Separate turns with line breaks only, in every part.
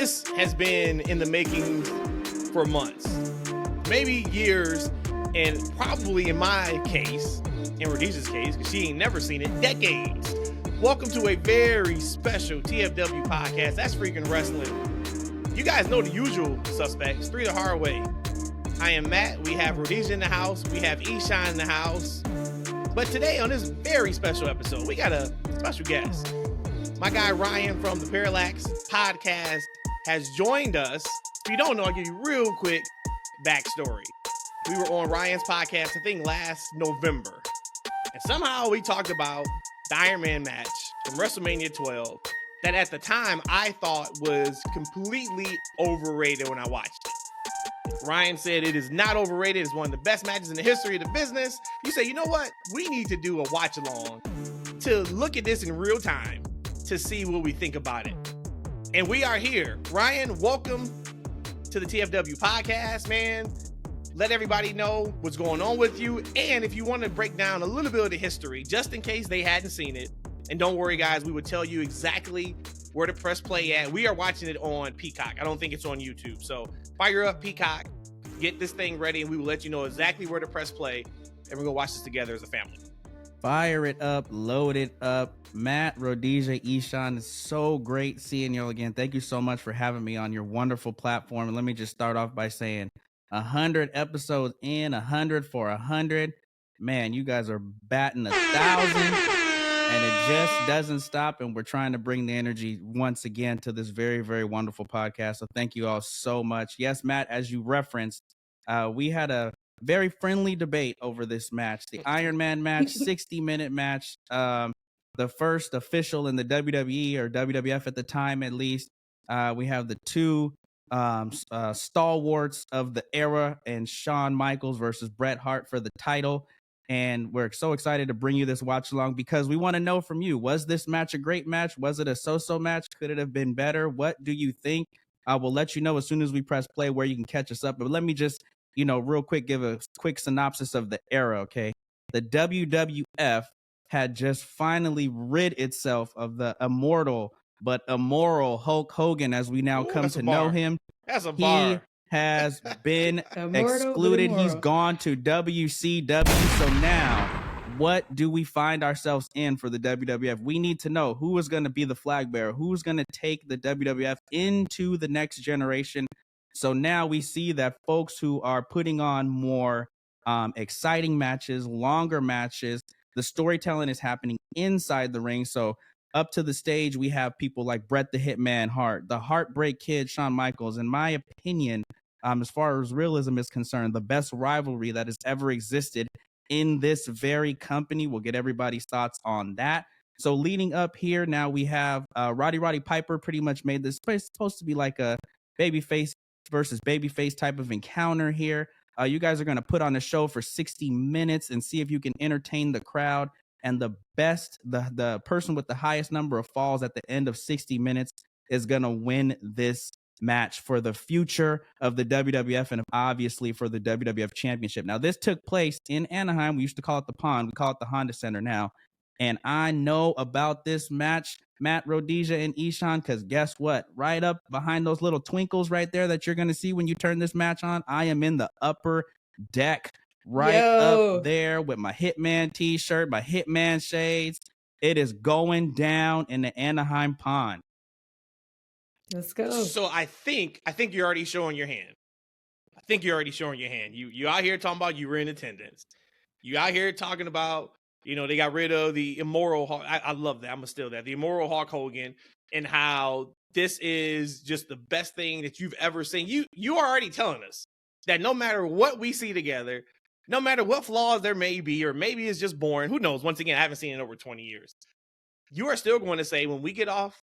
This has been in the making for months, maybe years, and probably in my case, in Rhodesia's case, because she ain't never seen it, decades. Welcome to a very special TFW podcast. That's Freakin Wrestling. You guys know the usual suspects, three the hard way. I am Matt. We have Rhodesia in the house. We have Shawn in the house. But today on this very special episode, we got a special guest. My guy Ryan from the Parallax Podcast has joined us. If you don't know, I'll give you real quick backstory. We were on Ryan's podcast, I think last November. And somehow we talked about the Iron Man match from WrestleMania 12 that at the time I thought was completely overrated when I watched it. Ryan said it is not overrated. It's one of the best matches in the history of the business. You say, you know what? We need to do a watch along to look at this in real time to see what we think about it. And we are here. Ryan, welcome to the TFW podcast, man. Let everybody know what's going on with you. And if you want to break down a little bit of the history, just in case they hadn't seen it. And don't worry, guys, we will tell you exactly where to press play at. We are watching it on Peacock. I don't think it's on YouTube. So fire up Peacock, get this thing ready, and we will let you know exactly where to press play. And we're going to watch this together as a family.
Fire it up, load it up. Matt, Rhodesia, Shawn, it's so great seeing y'all again. Thank you so much for having me on your wonderful platform. And let me just start off by saying 100 episodes in, 100 for 100. Man, you guys are batting 1,000. And it just doesn't stop, and we're trying to bring the energy once again to this very, very wonderful podcast. So thank you all so much. Yes, Matt, as you referenced, we had a very friendly debate over this match. The Iron Man match, 60-minute match, the first official in the WWE or WWF at the time, at least. We have the two stalwarts of the era, and Shawn Michaels versus Bret Hart for the title. And we're so excited to bring you this watch along because we want to know from you, was this match a great match? Was it a so-so match? Could it have been better? What do you think? We'll let you know as soon as we press play where you can catch us up. But let me just, real quick, give a quick synopsis of the era, okay? The WWF had just finally rid itself of the immortal but immoral Hulk Hogan, as we now come to know him.
That's a bar.
Has been excluded. He's gone to WCW. So now, what do we find ourselves in for the WWF? We need to know who is going to be the flag bearer, who's going to take the WWF into the next generation. So now we see that folks who are putting on more exciting matches, longer matches, the storytelling is happening inside the ring. So up to the stage, we have people like Bret the Hitman Hart, the Heartbreak Kid, Shawn Michaels. In my opinion, as far as realism is concerned, the best rivalry that has ever existed in this very company. We'll get everybody's thoughts on that. So leading up here, now we have Roddy Piper pretty much made this supposed to be like a babyface versus babyface type of encounter here. You guys are going to put on a show for 60 minutes and see if you can entertain the crowd. And the person with the highest number of falls at the end of 60 minutes is going to win this match for the future of the WWF and obviously for the WWF Championship. Now, this took place in Anaheim. We used to call it the Pond. We call it the Honda Center now. And I know about this match, Matt, Rhodesia, and Shawn, because guess what? Right up behind those little twinkles right there that you're going to see when you turn this match on, I am in the upper deck up there with my Hitman t-shirt, my Hitman shades. It is going down in the Anaheim Pond.
Let's go.
So I think you're already showing your hand. You out here talking about you were in attendance. You out here talking about, they got rid of the immoral Hulk. I love that. I'm going to steal that. The immoral Hulk Hogan, and how this is just the best thing that you've ever seen. You are already telling us that no matter what we see together, no matter what flaws there may be, or maybe it's just boring, who knows? Once again, I haven't seen it in over 20 years. You are still going to say, when we get off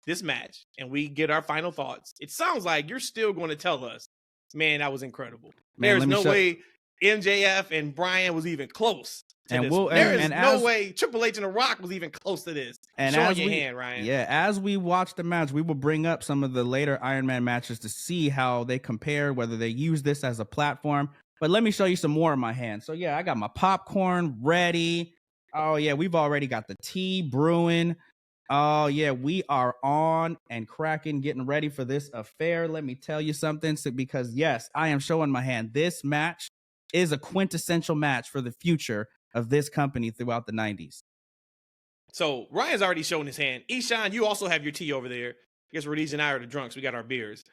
this match and we get our final thoughts, it sounds like you're still going to tell us, man, that was incredible. There's no way MJF and Bryan was even close to this. There is no way Triple H and The Rock was even close to this.
And
showing your hand, Ryan.
Yeah, as we watch the match, we will bring up some of the later Iron Man matches to see how they compare, whether they use this as a platform. But let me show you some more in my hand. So yeah, I got my popcorn ready. Oh yeah, we've already got the tea brewing. Oh, yeah, we are on and cracking, getting ready for this affair. Let me tell you something, because, yes, I am showing my hand. This match is a quintessential match for the future of this company throughout the 90s.
So Ryan's already shown his hand. Eshawn, you also have your tea over there. I guess Radiz and I are the drunks. We got our beers.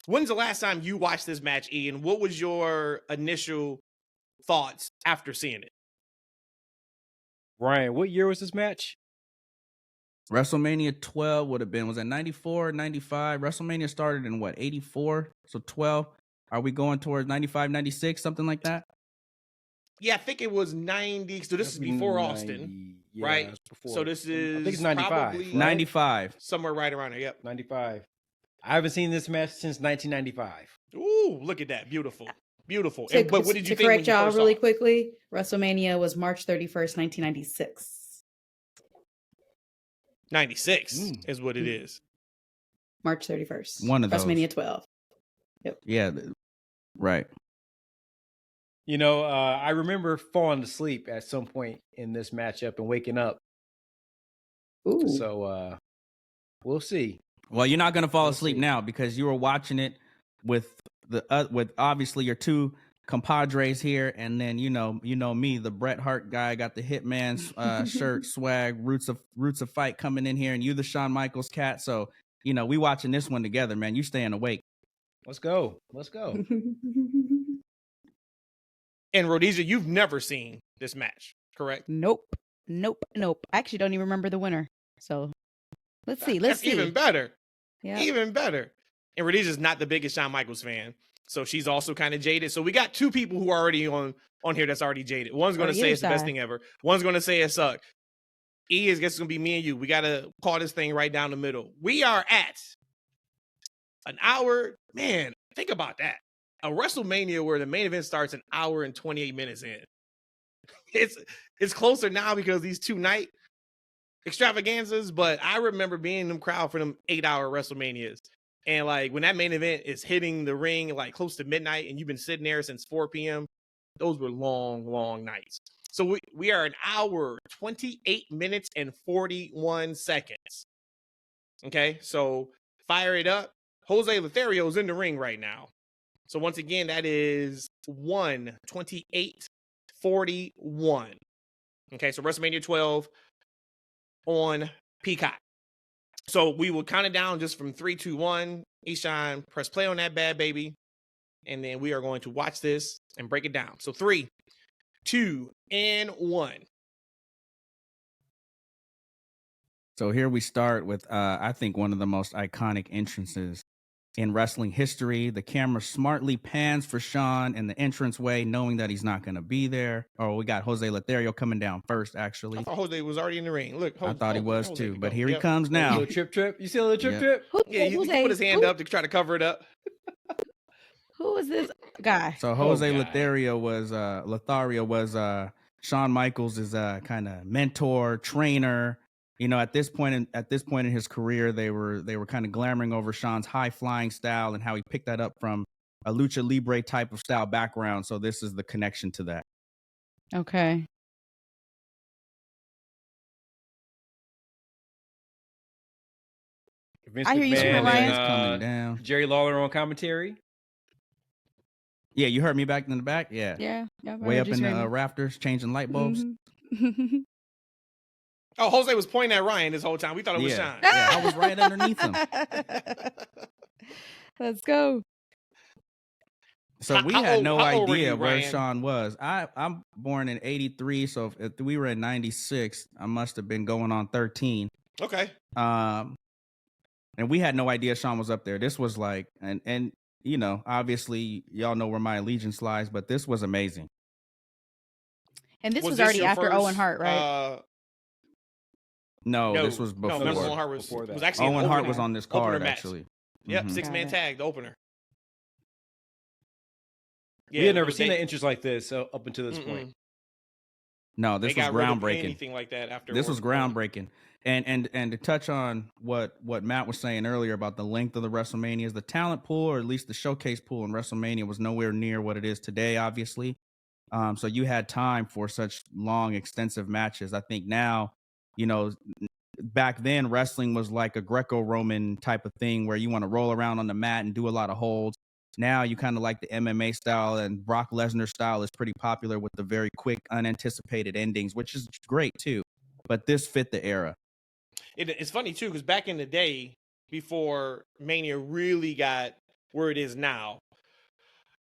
When's the last time you watched this match, Ian? What was your initial thoughts after seeing it?
Ryan, what year was this match?
WrestleMania 12 would have been, was it 94, 95? WrestleMania started in what, 84? So 12. Are we going towards 95, 96, something like that?
Yeah, I think it was 90. So this is before
90,
Austin,
yeah,
right?
before.
So this is
I think it's 95.
probably
Right?
95.
somewhere right around there. Yep.
95. I haven't seen this match since 1995.
Ooh, look at that. Beautiful. Beautiful.
To,
But what did you
to
think
correct
when you
y'all
first
really
saw it?
quickly, WrestleMania was March 31st, 1996.
96 is what it is.
March 31st.
One of those.
WrestleMania 12.
Yeah, right.
You know, I remember falling asleep at some point in this matchup and waking up.
Ooh.
So we'll see.
Well, you're not going to fall
We'll
asleep
see.
now because you were watching it with with obviously your two compadres here, and then you know me, the Bret Hart guy, got the Hitman's shirt, swag, roots of fight coming in here, and you the Shawn Michaels cat. So we watching this one together, man. You staying awake.
Let's go. Let's go.
And Rhodesia, you've never seen this match, correct?
Nope. I actually don't even remember the winner. So let's see.
That's even better.
Yeah.
Even better. And Rhodesia's not the biggest Shawn Michaels fan, so she's also kind of jaded. So we got two people who are already on here that's already jaded. One's going to say it's the best thing ever. One's going to say it sucked. I guess it's going to be me and you. We got to call this thing right down the middle. We are at an hour. Man, think about that. A WrestleMania where the main event starts an hour and 28 minutes in. It's closer now because of these 2 night extravaganzas, but I remember being in them crowd for them 8-hour WrestleManias. And like when that main event is hitting the ring like close to midnight and you've been sitting there since 4 p.m., those were long, long nights. So we are an hour, 28 minutes and 41 seconds. Okay, so fire it up. Jose Lothario is in the ring right now. So once again, that is 1:28:41. Okay, so WrestleMania 12 on Peacock. So we will count it down just from 3, 2, 1. Eshawn, press play on that bad baby. And then we are going to watch this and break it down. So 3, 2, and 1.
So here we start with, I think, one of the most iconic entrances in wrestling history. The camera smartly pans for Shawn in the entranceway, knowing that he's not going to be there. Oh, we got Jose Lothario coming down first, actually.
I thought Jose was already in the ring. Look,
I thought he was
Jose
too,
can
but
go.
here
Yep.
he comes now.
Little trip. You see a little trip?
Yeah, he put his hand up to try to cover it up.
Who is this guy?
So Jose
God.
Lothario was Shawn Michaels' kind of mentor, trainer. At this point in his career, they were kind of glamoring over Shawn's high flying style and how he picked that up from a lucha libre type of style background. So this is the connection to that.
Okay.
Vince
I hear you,
McMahon
Super
and,
Ryan.
Coming down.
Jerry Lawler on commentary.
Yeah, you heard me back in the back. Yeah,
Yeah.
way up in the rafters, changing light bulbs.
Mm-hmm.
Oh, Jose was pointing at Ryan this whole time. We thought it was Shawn.
Yeah, I was right underneath him.
Let's go.
So we
How
had
old-
no
how old were
idea
you,
where
Ryan?
Shawn was. I'm born in '83, so if we were in '96, I must have been going on 13.
Okay.
And we had no idea Shawn was up there. This was like, and obviously y'all know where my allegiance lies, but this was amazing.
And this was
this
already
your
after
first,
Owen Hart, right?
No, this was
No,
before.
remember Owen Hart
Before that.
was actually an
Owen Hart
opener-
was on this
opener
card,
match.
actually.
Yep,
Mhm.
6-man
Got it.
tag, the opener.
We had never
but
seen
they-
an entrance like this up until this point.
Mm-mm.
No,
They
this was
got rid of
groundbreaking.
anything like that after.
This was
Owen.
groundbreaking. And to touch on what Matt was saying earlier about the length of the WrestleManias, the talent pool, or at least the showcase pool in WrestleMania, was nowhere near what it is today, obviously. So you had time for such long, extensive matches. I think now, back then wrestling was like a Greco-Roman type of thing where you want to roll around on the mat and do a lot of holds. Now you kind of like the MMA style, and Brock Lesnar style is pretty popular with the very quick, unanticipated endings, which is great too. But this fit the era.
It's funny too, because back in the day, before Mania really got where it is now,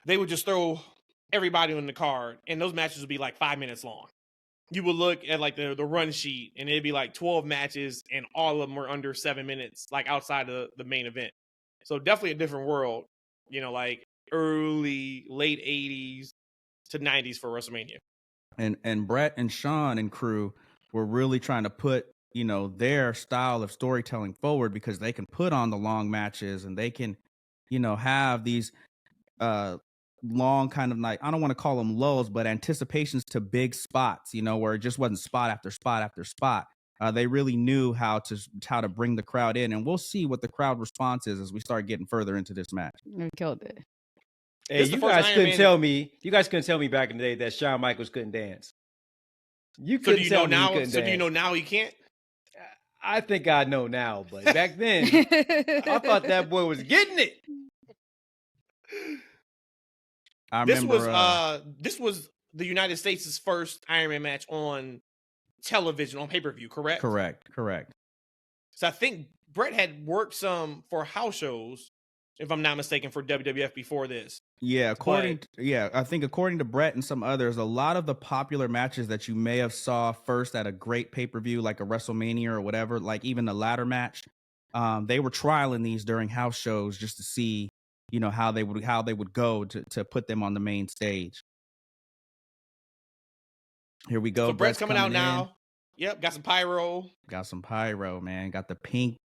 they would just throw everybody on the card, and those matches would be like 5 minutes long. You would look at like the run sheet, and it'd be like 12 matches, and all of them were under 7 minutes, like outside of the main event. So definitely a different world, you know, like late 80s to 90s for WrestleMania.
And Bret and Shawn and crew were really trying to put, you know, their style of storytelling forward, because they can put on the long matches, and they can, you know, have these long kind of, like, I don't want to call them lulls, but anticipations to big spots, you know, where it just wasn't spot after spot after spot. They really knew how to bring the crowd in, and we'll see what the crowd response is as we start getting further into this match.
We killed it.
Hey, you guys couldn't tell me. You guys couldn't tell me back in the day that Shawn Michaels couldn't dance. You couldn't tell me he couldn't dance.
So do you know now he can't?
I think I know now, but back then, I thought that boy was getting it.
This was the United States' first Iron Man match on television, on pay-per-view, correct?
Correct.
So I think Bret had worked some for house shows, if I'm not mistaken, for WWF before this.
Yeah, I think according to Bret and some others, a lot of the popular matches that you may have saw first at a great pay-per-view, like a WrestleMania or whatever, like even the ladder match, they were trialing these during house shows just to see, you know, how they would go to put them on the main stage. Here we go.
So Bret's coming out now. Yep, got some pyro.
Got some pyro, man. Got the pink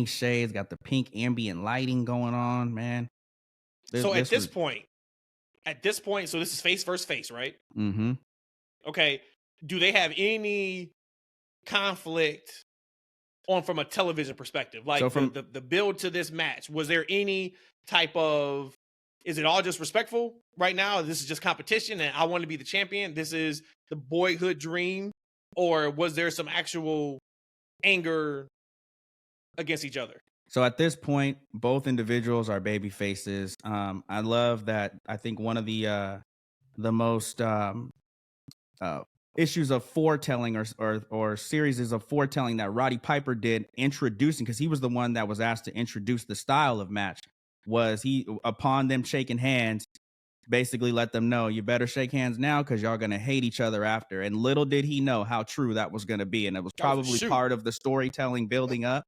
shades, got the pink ambient lighting going on, man.
At this point, so this is face versus face, right?
Mm-hmm.
Okay. Do they have any conflict from a television perspective? Like, so from the build to this match, was there any type of, is it all just respectful right now? This is just competition and I want to be the champion. This is the boyhood dream. Or was there some actual anger against each other?
So at this point, both individuals are baby faces. I love that. I think one of the most issues of foretelling or series of foretelling that Roddy Piper did, introducing, because he was the one that was asked to introduce the style of match, was he, upon them shaking hands, basically let them know, you better shake hands now because y'all going to hate each other after. And little did he know how true that was going to be. And it was probably part of the storytelling building up.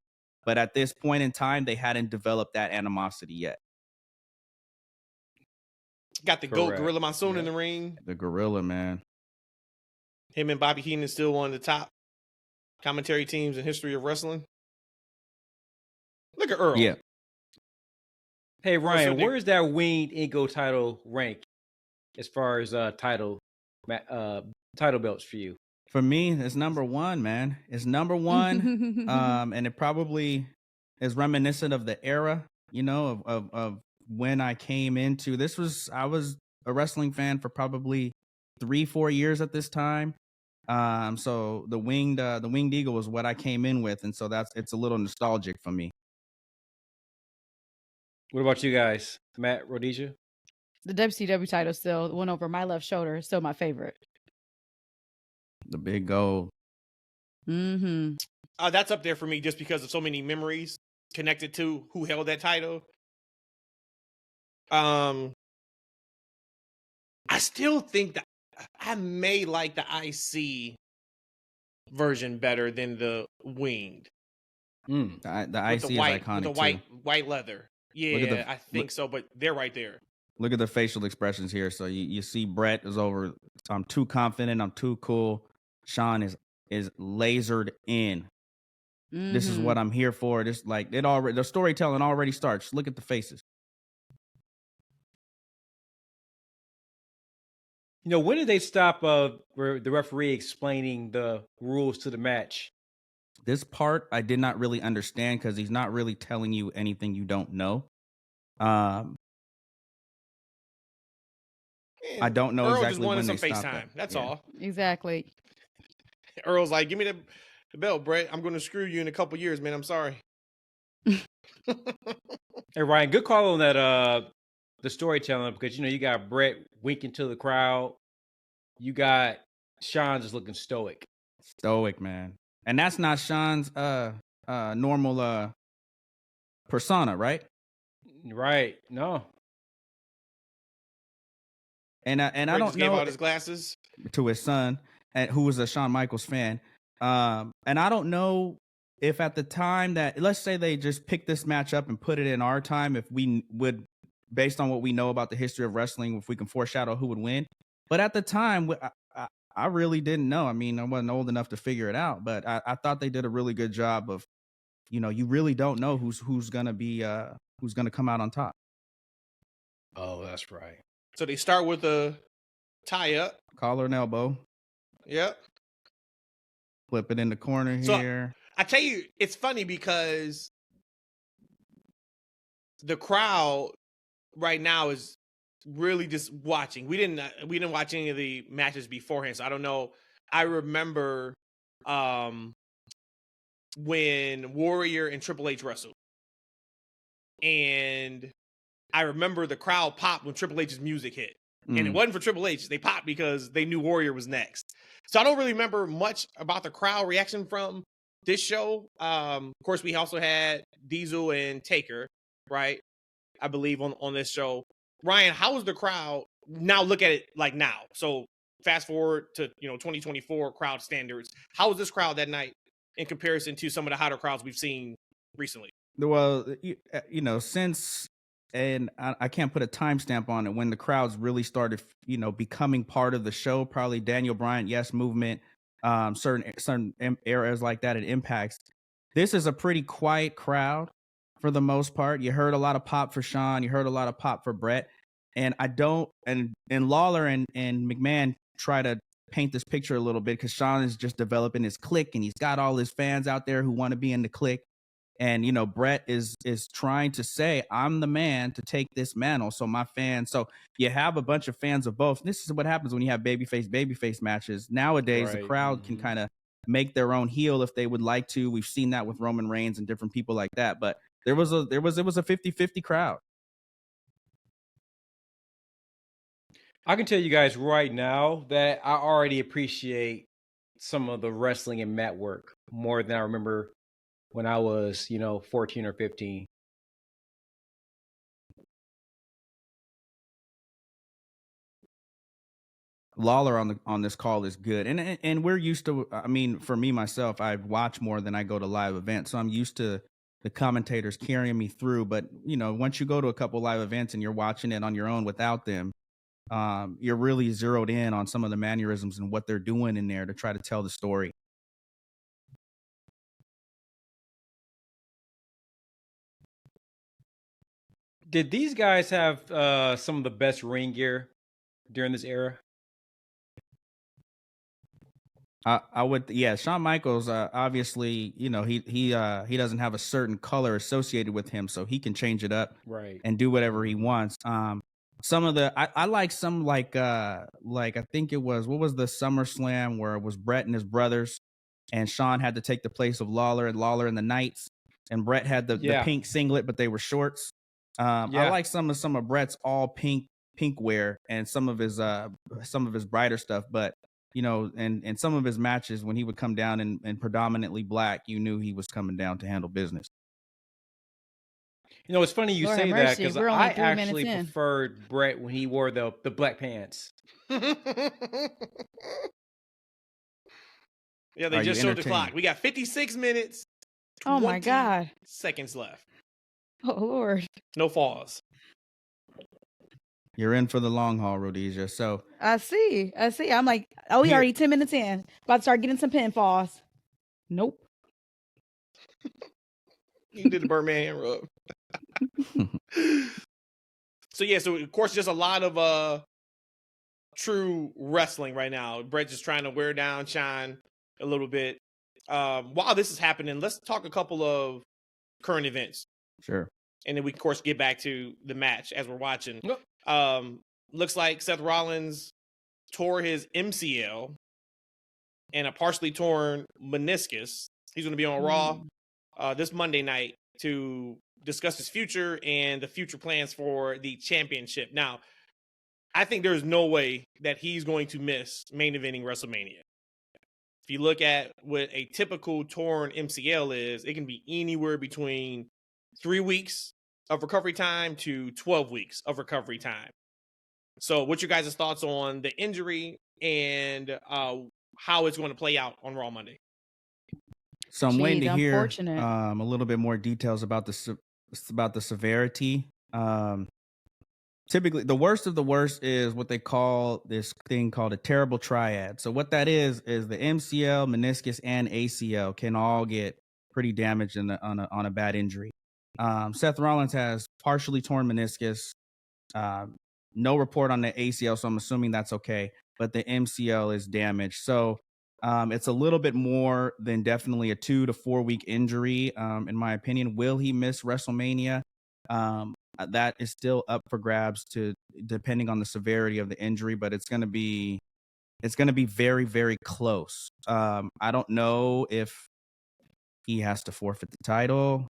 But at this point in time, they hadn't developed that animosity yet.
Got the GOAT, Gorilla Monsoon, in the ring.
The Gorilla, man.
Him and Bobby Heenan still one of the top commentary teams in history of wrestling. Look at Earl.
Yeah.
Hey, Ryan, where is that Winged Ego title rank as far as title belts for you?
For me, it's number one, man. It's number one. And it probably is reminiscent of the era, you know, of when I came into this. I was a wrestling fan for probably 3-4 years at this time. So the Winged Eagle was what I came in with. And so it's a little nostalgic for me.
What about you guys? Matt, Rhodesia?
The WCW title still went over my left shoulder. Still my favorite.
The big gold.
Mm-hmm.
That's up there for me just because of so many memories connected to who held that title. I still think that I may like the IC version better than the Winged.
The IC is iconic
with the white leather. Yeah, I think so, but they're right there.
Look at the facial expressions here. So you see Bret is over, I'm too confident, I'm too cool. Shawn is lasered in. Mm-hmm. This is what I'm here for. This the storytelling already starts. Look at the faces.
You know, when did they stop the referee explaining the rules to the match?
This part I did not really understand because he's not really telling you anything you don't know. I don't know
Earl
exactly
just
when they
some
stopped
FaceTime.
that.
That's all.
Exactly.
Earl's like, give me the belt, Bret. I'm going to screw you in a couple years, man. I'm sorry.
Hey, Ryan, good call on that. The storytelling, because you got Bret winking to the crowd. You got Shawn just looking stoic.
Stoic, man. And that's not Shawn's normal persona, right?
Right. No.
Bret
And I don't
just gave
know
out his glasses
to his son, and who was a Shawn Michaels fan. And I don't know if at the time that, let's say they just picked this match up and put it in our time, if we would, based on what we know about the history of wrestling, if we can foreshadow who would win. But at the time, I really didn't know. I mean, I wasn't old enough to figure it out, but I thought they did a really good job of, you really don't know who's gonna be who's gonna come out on top.
Oh, that's right.
So they start with a tie-up.
Collar and elbow.
Yep.
Flip it in the corner
So,
here.
I tell you, it's funny because the crowd right now is really just watching. We didn't watch any of the matches beforehand, so I don't know. I remember when Warrior and Triple H wrestled, and I remember the crowd popped when Triple H's music hit. And it wasn't for Triple H. They popped because they knew Warrior was next. So I don't really remember much about the crowd reaction from this show. Of course, we also had Diesel and Taker, right? I believe on this show. Ryan, how was the crowd? Now look at it like now. So fast forward to 2024 crowd standards. How was this crowd that night in comparison to some of the hotter crowds we've seen recently?
Well, since, and I can't put a timestamp on it, when the crowds really started, becoming part of the show, probably Daniel Bryan, Yes Movement, certain eras like that, it impacts. This is a pretty quiet crowd for the most part. You heard a lot of pop for Shawn. You heard a lot of pop for Bret. And and Lawler and McMahon try to paint this picture a little bit, because Shawn is just developing his clique, and he's got all his fans out there who want to be in the clique. And, Bret is trying to say, I'm the man to take this mantle. So my fans, so you have a bunch of fans of both. This is what happens when you have babyface matches. Nowadays, the crowd can kind of make their own heel if they would like to. We've seen that with Roman Reigns and different people like that. But it was a 50-50 crowd.
I can tell you guys right now that I already appreciate some of the wrestling and mat work more than I remember when I was, 14 or 15.
Lawler on this call is good, and we're used to. I mean, for me myself, I watch more than I go to live events, so I'm used to the commentators carrying me through. But once you go to a couple live events and you're watching it on your own without them, you're really zeroed in on some of the mannerisms and what they're doing in there to try to tell the story.
Did these guys have some of the best ring gear during this era?
I would, yeah. Shawn Michaels, obviously, he doesn't have a certain color associated with him, so he can change it up,
right,
and do whatever he wants. Some of the I like some like I think it was, what was the SummerSlam where it was Bret and his brothers, and Shawn had to take the place of Lawler and the Knights, and Bret had the pink singlet, but they were shorts. I like some of Bret's all pink wear and some of his brighter stuff, but and some of his matches when he would come down in predominantly black, you knew he was coming down to handle business.
It's funny you say that, because I actually preferred Bret when he wore the black pants.
Yeah, they just showed the clock. We got 56 minutes.
Oh my God.
Seconds left.
Oh Lord.
No falls.
You're in for the long haul, Rhodesia. So
I see. I'm like, oh, we already 10 minutes in. About to start getting some pinfalls. Nope.
You did the Birdman hand rub. So of course, just a lot of true wrestling right now. Bret just trying to wear down Shawn a little bit. While this is happening, let's talk a couple of current events.
Sure.
And then we, of course, get back to the match as we're watching. Looks like Seth Rollins tore his MCL and a partially torn meniscus. He's going to be on Raw this Monday night to discuss his future and the future plans for the championship. Now, I think there's no way that he's going to miss main eventing WrestleMania. If you look at what a typical torn MCL is, it can be anywhere between 3 weeks of recovery time to 12 weeks of recovery time. So what's your guys' thoughts on the injury and how it's going to play out on Raw Monday?
So I'm waiting to hear a little bit more details about the severity. Typically, the worst of the worst is what they call this thing called a terrible triad. So what that is the MCL, meniscus, and ACL can all get pretty damaged on a bad injury. Seth Rollins has partially torn meniscus. No report on the ACL, so I'm assuming that's okay. But the MCL is damaged. So it's a little bit more than definitely a 2 to 4 week injury, in my opinion. Will he miss WrestleMania? That is still up for grabs depending on the severity of the injury, but it's going to be very, very close. I don't know if he has to forfeit the title.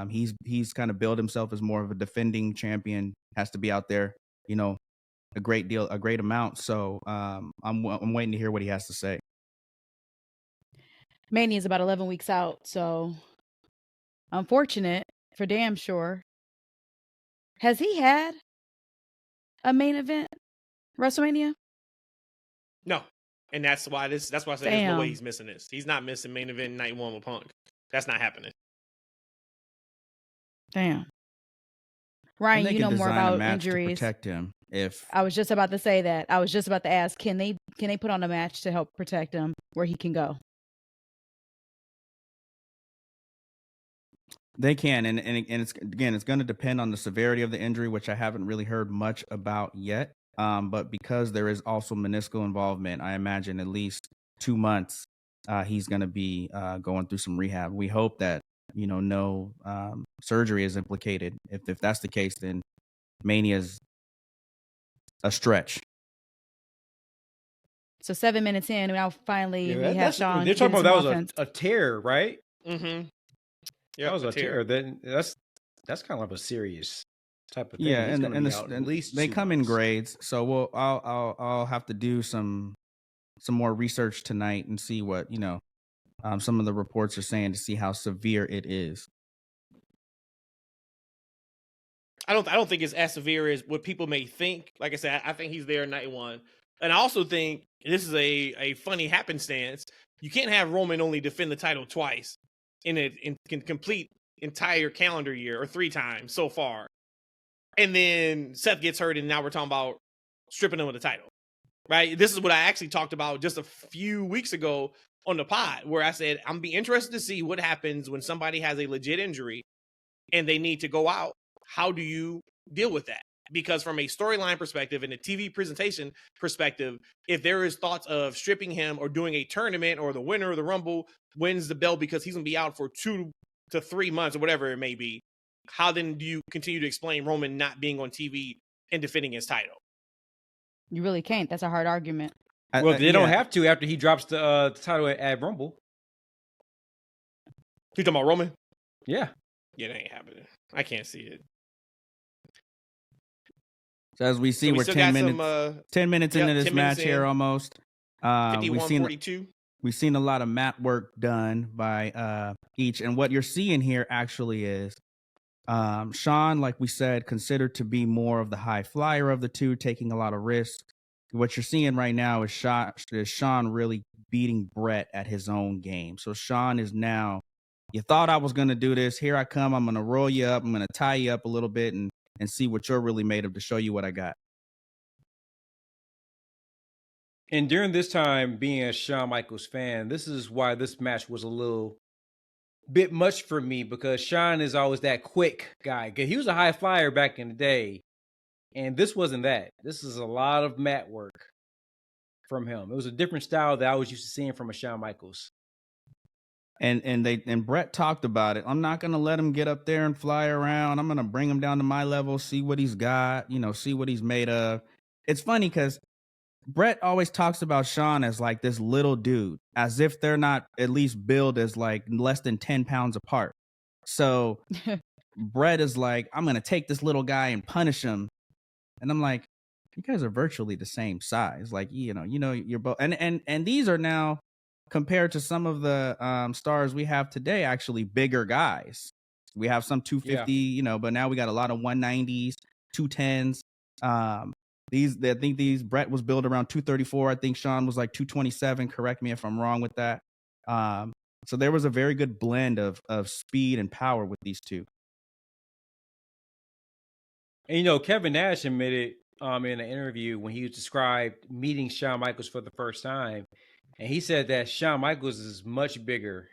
He's kind of billed himself as more of a defending champion, has to be out there, a great amount. So I'm waiting to hear what he has to say.
Mania is about 11 weeks out, so unfortunate for damn sure. Has he had a main event WrestleMania?
No, and that's why I said there's no way he's missing this. He's not missing main event night 1 with Punk. That's not happening.
Damn. Ryan, you know more about injuries.
To protect him.
I was just about to say that. I was just about to ask, can they put on a match to help protect him where he can go?
They can, and it's going to depend on the severity of the injury, which I haven't really heard much about yet. But because there is also meniscal involvement, I imagine at least 2 months he's going to be going through some rehab. We hope that no surgery is implicated. If that's the case, then Mania's a stretch.
So 7 minutes in, now finally we have Shawn.
They're talking about that was a tear, right?
Mm-hmm.
Yeah, that was a tear. Then that's kind of like a serious type of thing.
Yeah, and at least they come in grades. So I'll have to do some more research tonight and see what some of the reports are saying to see how severe it is.
I don't think it's as severe as what people may think. Like I said, I think he's there night 1, and I also think this is a funny happenstance. You can't have Roman only defend the title twice in complete entire calendar year, or 3 times so far. And then Seth gets hurt, and now we're talking about stripping him of the title, right? This is what I actually talked about just a few weeks ago on the pod, where I said, I'm be interested to see what happens when somebody has a legit injury and they need to go out. How do you deal with that? Because from a storyline perspective and a TV presentation perspective, if there is thoughts of stripping him or doing a tournament, or the winner of the Rumble wins the belt because he's going to be out for 2 to 3 months or whatever it may be, how then do you continue to explain Roman not being on TV and defending his title?
You really can't. That's a hard argument.
Well, they don't have to after he drops the title at Rumble.
You talking about Roman?
Yeah.
Yeah, that ain't happening. I can't see it.
So as we see, we're 10 minutes into this match here almost.
51-42.
We've seen a lot of mat work done by each. And what you're seeing here actually is Shawn, like we said, considered to be more of the high flyer of the two, taking a lot of risks. What you're seeing right now is Shawn really beating Bret at his own game. So Shawn is now, you thought I was going to do this. Here I come. I'm going to roll you up. I'm going to tie you up a little bit and see what you're really made of to show you what I got.
And during this time, being a Shawn Michaels fan, this is why this match was a little bit much for me, because Shawn is always that quick guy. He was a high flyer back in the day, and this wasn't that. This is a lot of mat work from him. It was a different style that I was used to seeing from a Shawn Michaels.
And Bret talked about it. I'm not going to let him get up there and fly around. I'm going to bring him down to my level, see what he's got, see what he's made of. It's funny because Bret always talks about Shawn as like this little dude, as if they're not at least billed as like less than 10 pounds apart. So Bret is like, I'm going to take this little guy and punish him. And I'm like, you guys are virtually the same size. Like, you're both. And these are now, compared to some of the stars we have today, actually bigger guys. We have some 250, but now we got a lot of 190s, 210s. I think Bret was built around 234. I think Shawn was like 227. Correct me if I'm wrong with that. So there was a very good blend of speed and power with these two.
And Kevin Nash admitted in an interview when he was described meeting Shawn Michaels for the first time, and he said that Shawn Michaels is much bigger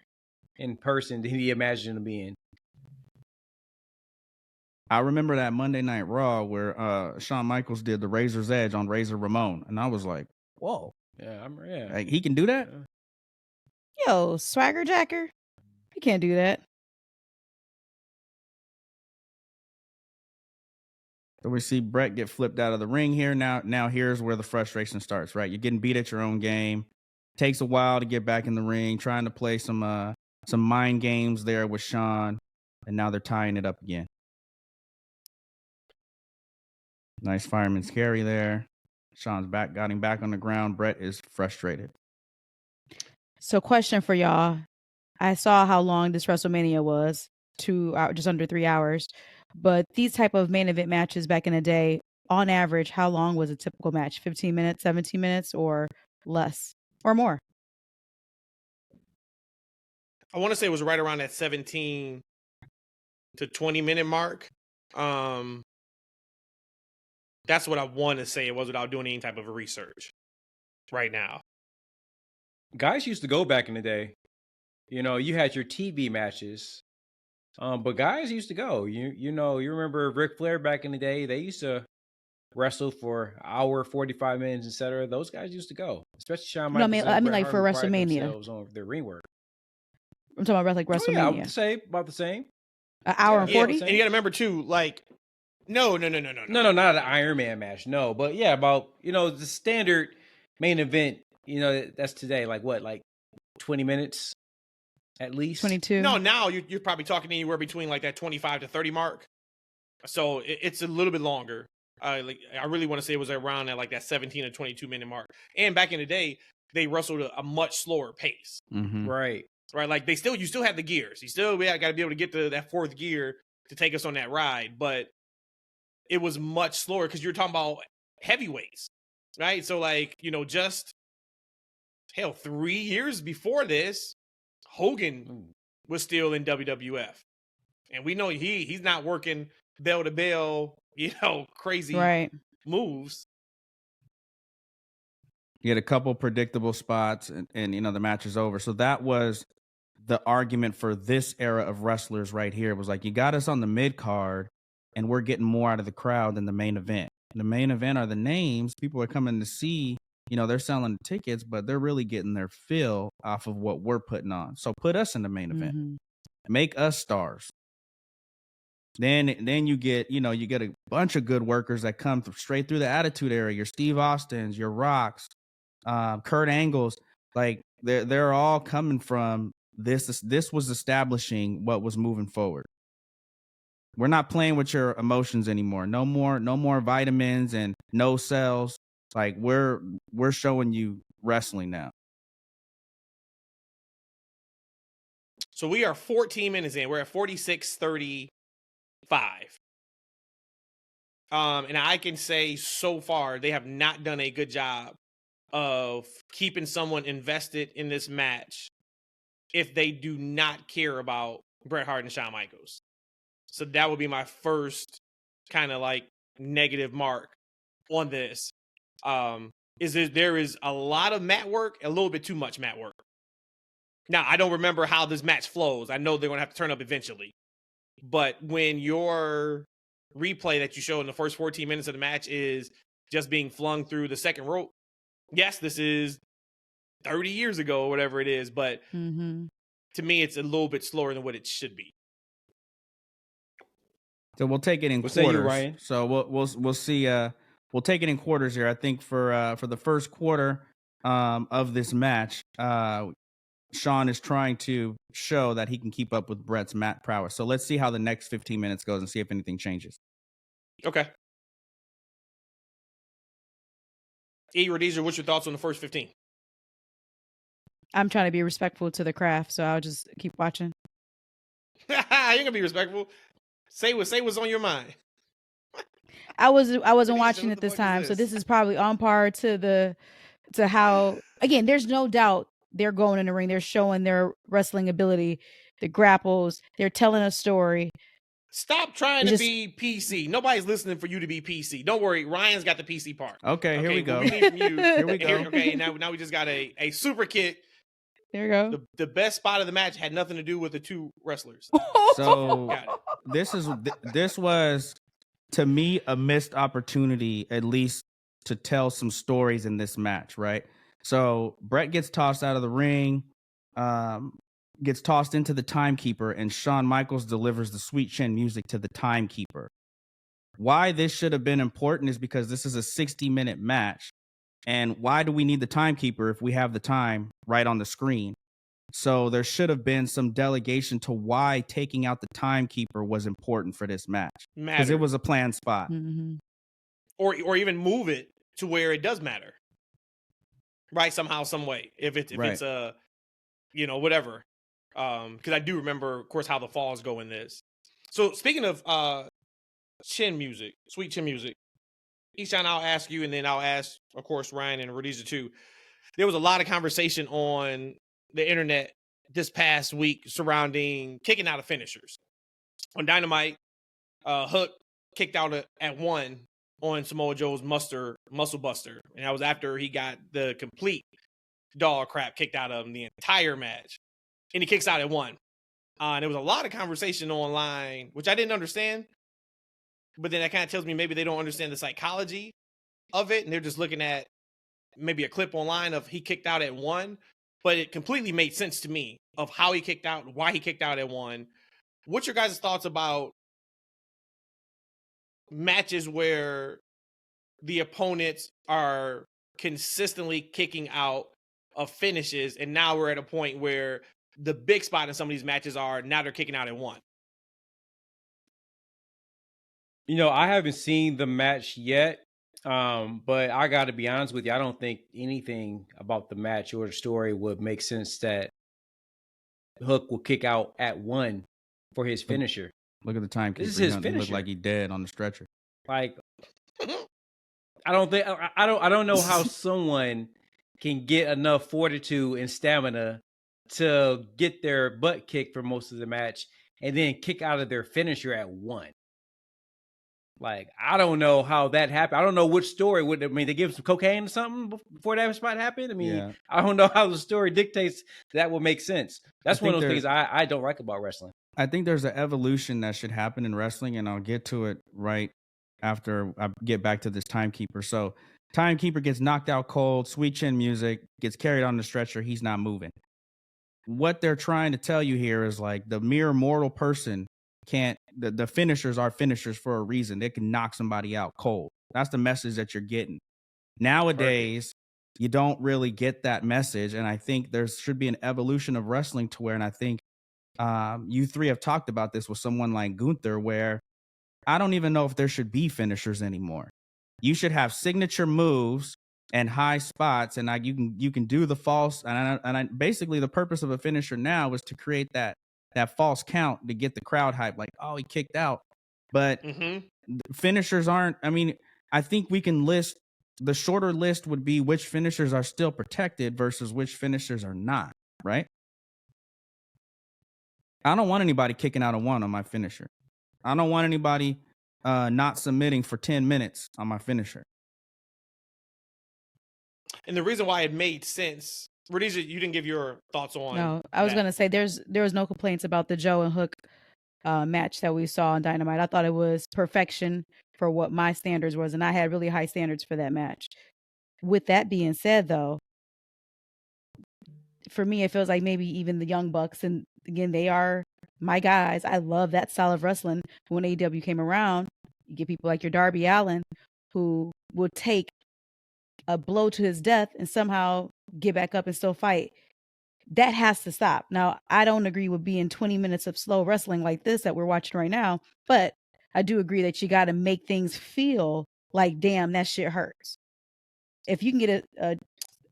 in person than he imagined him being.
I remember that Monday Night Raw where Shawn Michaels did the Razor's Edge on Razor Ramon, and I was like, "Whoa,
yeah,
like, he can do that."
Yo, swagger jacker, he can't do that.
So we see Bret get flipped out of the ring here. Now here's where the frustration starts, right? You're getting beat at your own game. Takes a while to get back in the ring, trying to play some mind games there with Shawn, and now they're tying it up again. Nice fireman's carry there. Shawn's got him back on the ground. Bret is frustrated.
So, question for y'all. I saw how long this WrestleMania was, 2 hours, just under 3 hours. But these type of main event matches back in the day, on average, how long was a typical match? 15 minutes, 17 minutes, or less, or more?
I want to say it was right around that 17 to 20 minute mark. That's what I want to say it was without doing any type of research right now.
Guys used to go back in the day. You had your TV matches. But guys used to go. You remember Ric Flair back in the day? They used to wrestle for an hour, 45 minutes, etc. Those guys used to go, especially Shawn Michaels.
No, I mean like for WrestleMania.
On their ring work.
I'm talking about like WrestleMania.
Yeah, about the same.
An hour and 40.
And you got to remember too, like, no, not
an Iron Man match. No, but yeah, about the standard main event. That's today. Like what? Like 20 minutes. At least
22.
No, now you're probably talking anywhere between like that 25 to 30 mark. So it's a little bit longer. I really want to say it was around at like that 17 to 22 minute mark. And back in the day, they wrestled a much slower pace.
Mm-hmm.
Right. Like you still have the gears. You still got to be able to get to that fourth gear to take us on that ride. But it was much slower because you're talking about heavyweights, right? So just 3 years before this, Hogan was still in WWF, and we know he's not working bell to bell, crazy moves.
You had a couple predictable spots, and the match is over. So that was the argument for this era of wrestlers right here. It was like, you got us on the mid card, and we're getting more out of the crowd than the main event. And the main event are the names people are coming to see. They're selling tickets, but they're really getting their fill off of what we're putting on. So put us in the main event.
Mm-hmm.
Make us stars. Then you get a bunch of good workers that come straight through the Attitude Era. Your Steve Austins, your Rocks, Kurt Angles. Like they're all coming from this. This was establishing what was moving forward. We're not playing with your emotions anymore. No more vitamins and no cells. Like we're showing you wrestling now.
So we are 14 minutes in. We're at 46:35. And I can say so far they have not done a good job of keeping someone invested in this match if they do not care about Bret Hart and Shawn Michaels. So that would be my first kind of like negative mark on this. There is a lot of mat work, a little bit too much mat work. Now, I don't remember how this match flows. I know they're going to have to turn up eventually. But when your replay that you show in the first 14 minutes of the match is just being flung through the second rope, yes, this is 30 years ago or whatever it is. But to me, it's a little bit slower than what it should be.
So we'll take it in quarters.
Say you, Ryan.
So we'll see we'll take it in quarters here. I think for the first quarter of this match, Shawn is trying to show that he can keep up with Bret's mat prowess. So let's see how the next 15 minutes goes and see if anything changes.
Okay. Rhodesia, what's your thoughts on the first 15?
I'm trying to be respectful to the craft, so I'll just keep watching.
You're gonna be respectful. Say what's on your mind.
I wasn't watching it this time, so this is probably on par to how. Again, there's no doubt they're going in the ring. They're showing their wrestling ability, the grapples. They're telling a story.
Stop trying to be PC. Nobody's listening for you to be PC. Don't worry, Ryan's got the PC part.
Okay, here we go.
We need from you.
Here we go.
Okay, now we just got a super kick.
There you go.
The best spot of the match had nothing to do with the two wrestlers.
So this was, to me, a missed opportunity, at least to tell some stories in this match, right? So Bret gets tossed out of the ring, gets tossed into the timekeeper, and Shawn Michaels delivers the Sweet Chin music to the timekeeper. Why this should have been important is because this is a 60-minute match. And why do we need the timekeeper if we have the time right on the screen? So there should have been some delegation to why taking out the timekeeper was important for this match. Because it was a planned spot.
Mm-hmm.
Or even move it to where it does matter. Right? Somehow, some way. If it's a, whatever. Because I do remember, of course, how the falls go in this. So speaking of chin music, sweet chin music, each time I'll ask you, and then I'll ask, of course, Ryan and Rhodesia too. There was a lot of conversation on the internet this past week surrounding kicking out of finishers. On Dynamite, Hook kicked out at 1 on Samoa Joe's Muscle Buster, and that was after he got the complete dog crap kicked out of him the entire match, and he kicks out at 1. And there was a lot of conversation online, which I didn't understand. But then that kind of tells me maybe they don't understand the psychology of it, and they're just looking at maybe a clip online of he kicked out at 1. But it completely made sense to me of how he kicked out, why he kicked out at 1. What's your guys' thoughts about matches where the opponents are consistently kicking out of finishes, and now we're at a point where the big spot in some of these matches are now they're kicking out at 1?
I haven't seen the match yet, but I got to be honest with you. I don't think anything about the match or the story would make sense that Hook will kick out at 1 for his finisher.
Look at the timekeeper.
This is his
finisher. He looked
finisher.
like he dead on the stretcher.
Like, I don't know how someone can get enough fortitude and stamina to get their butt kicked for most of the match and then kick out of their finisher at 1. Like, I don't know how that happened. I don't know which story would. They give some cocaine or something before that spot happened. I don't know how the story dictates that will make sense. That's one of those things I don't like about wrestling.
I think there's an evolution that should happen in wrestling, and I'll get to it right after I get back to this timekeeper. So timekeeper gets knocked out cold, Sweet Chin music, gets carried on the stretcher. He's not moving. What they're trying to tell you here is like the mere mortal person can't, the finishers are finishers for a reason. They can knock somebody out cold. That's the message that you're getting. Nowadays, you don't really get that message. And I think there should be an evolution of wrestling to where, and I think you three have talked about this with someone like Gunther, where I don't even know if there should be finishers anymore. You should have signature moves and high spots, and you can do the false. And basically the purpose of a finisher now is to create that false count to get the crowd hype, like, oh, he kicked out. But finishers aren't. I think we can list, the shorter list would be which finishers are still protected versus which finishers are not, right? I don't want anybody kicking out of 1 on my finisher. I don't want anybody not submitting for 10 minutes on my finisher.
And the reason why it made sense, Rhodesia, you didn't give your thoughts on.
No, I was going to say there was no complaints about the Joe and Hook match that we saw on Dynamite. I thought it was perfection for what my standards was, and I had really high standards for that match. With that being said, though, for me, it feels like maybe even the Young Bucks, and again, they are my guys. I love that style of wrestling. When AEW came around, you get people like your Darby Allin, who will take a blow to his death and somehow get back up and still fight. That has to stop. Now, I don't agree with being 20 minutes of slow wrestling like this that we're watching right now, but I do agree that you got to make things feel like, damn, that shit hurts. If you can get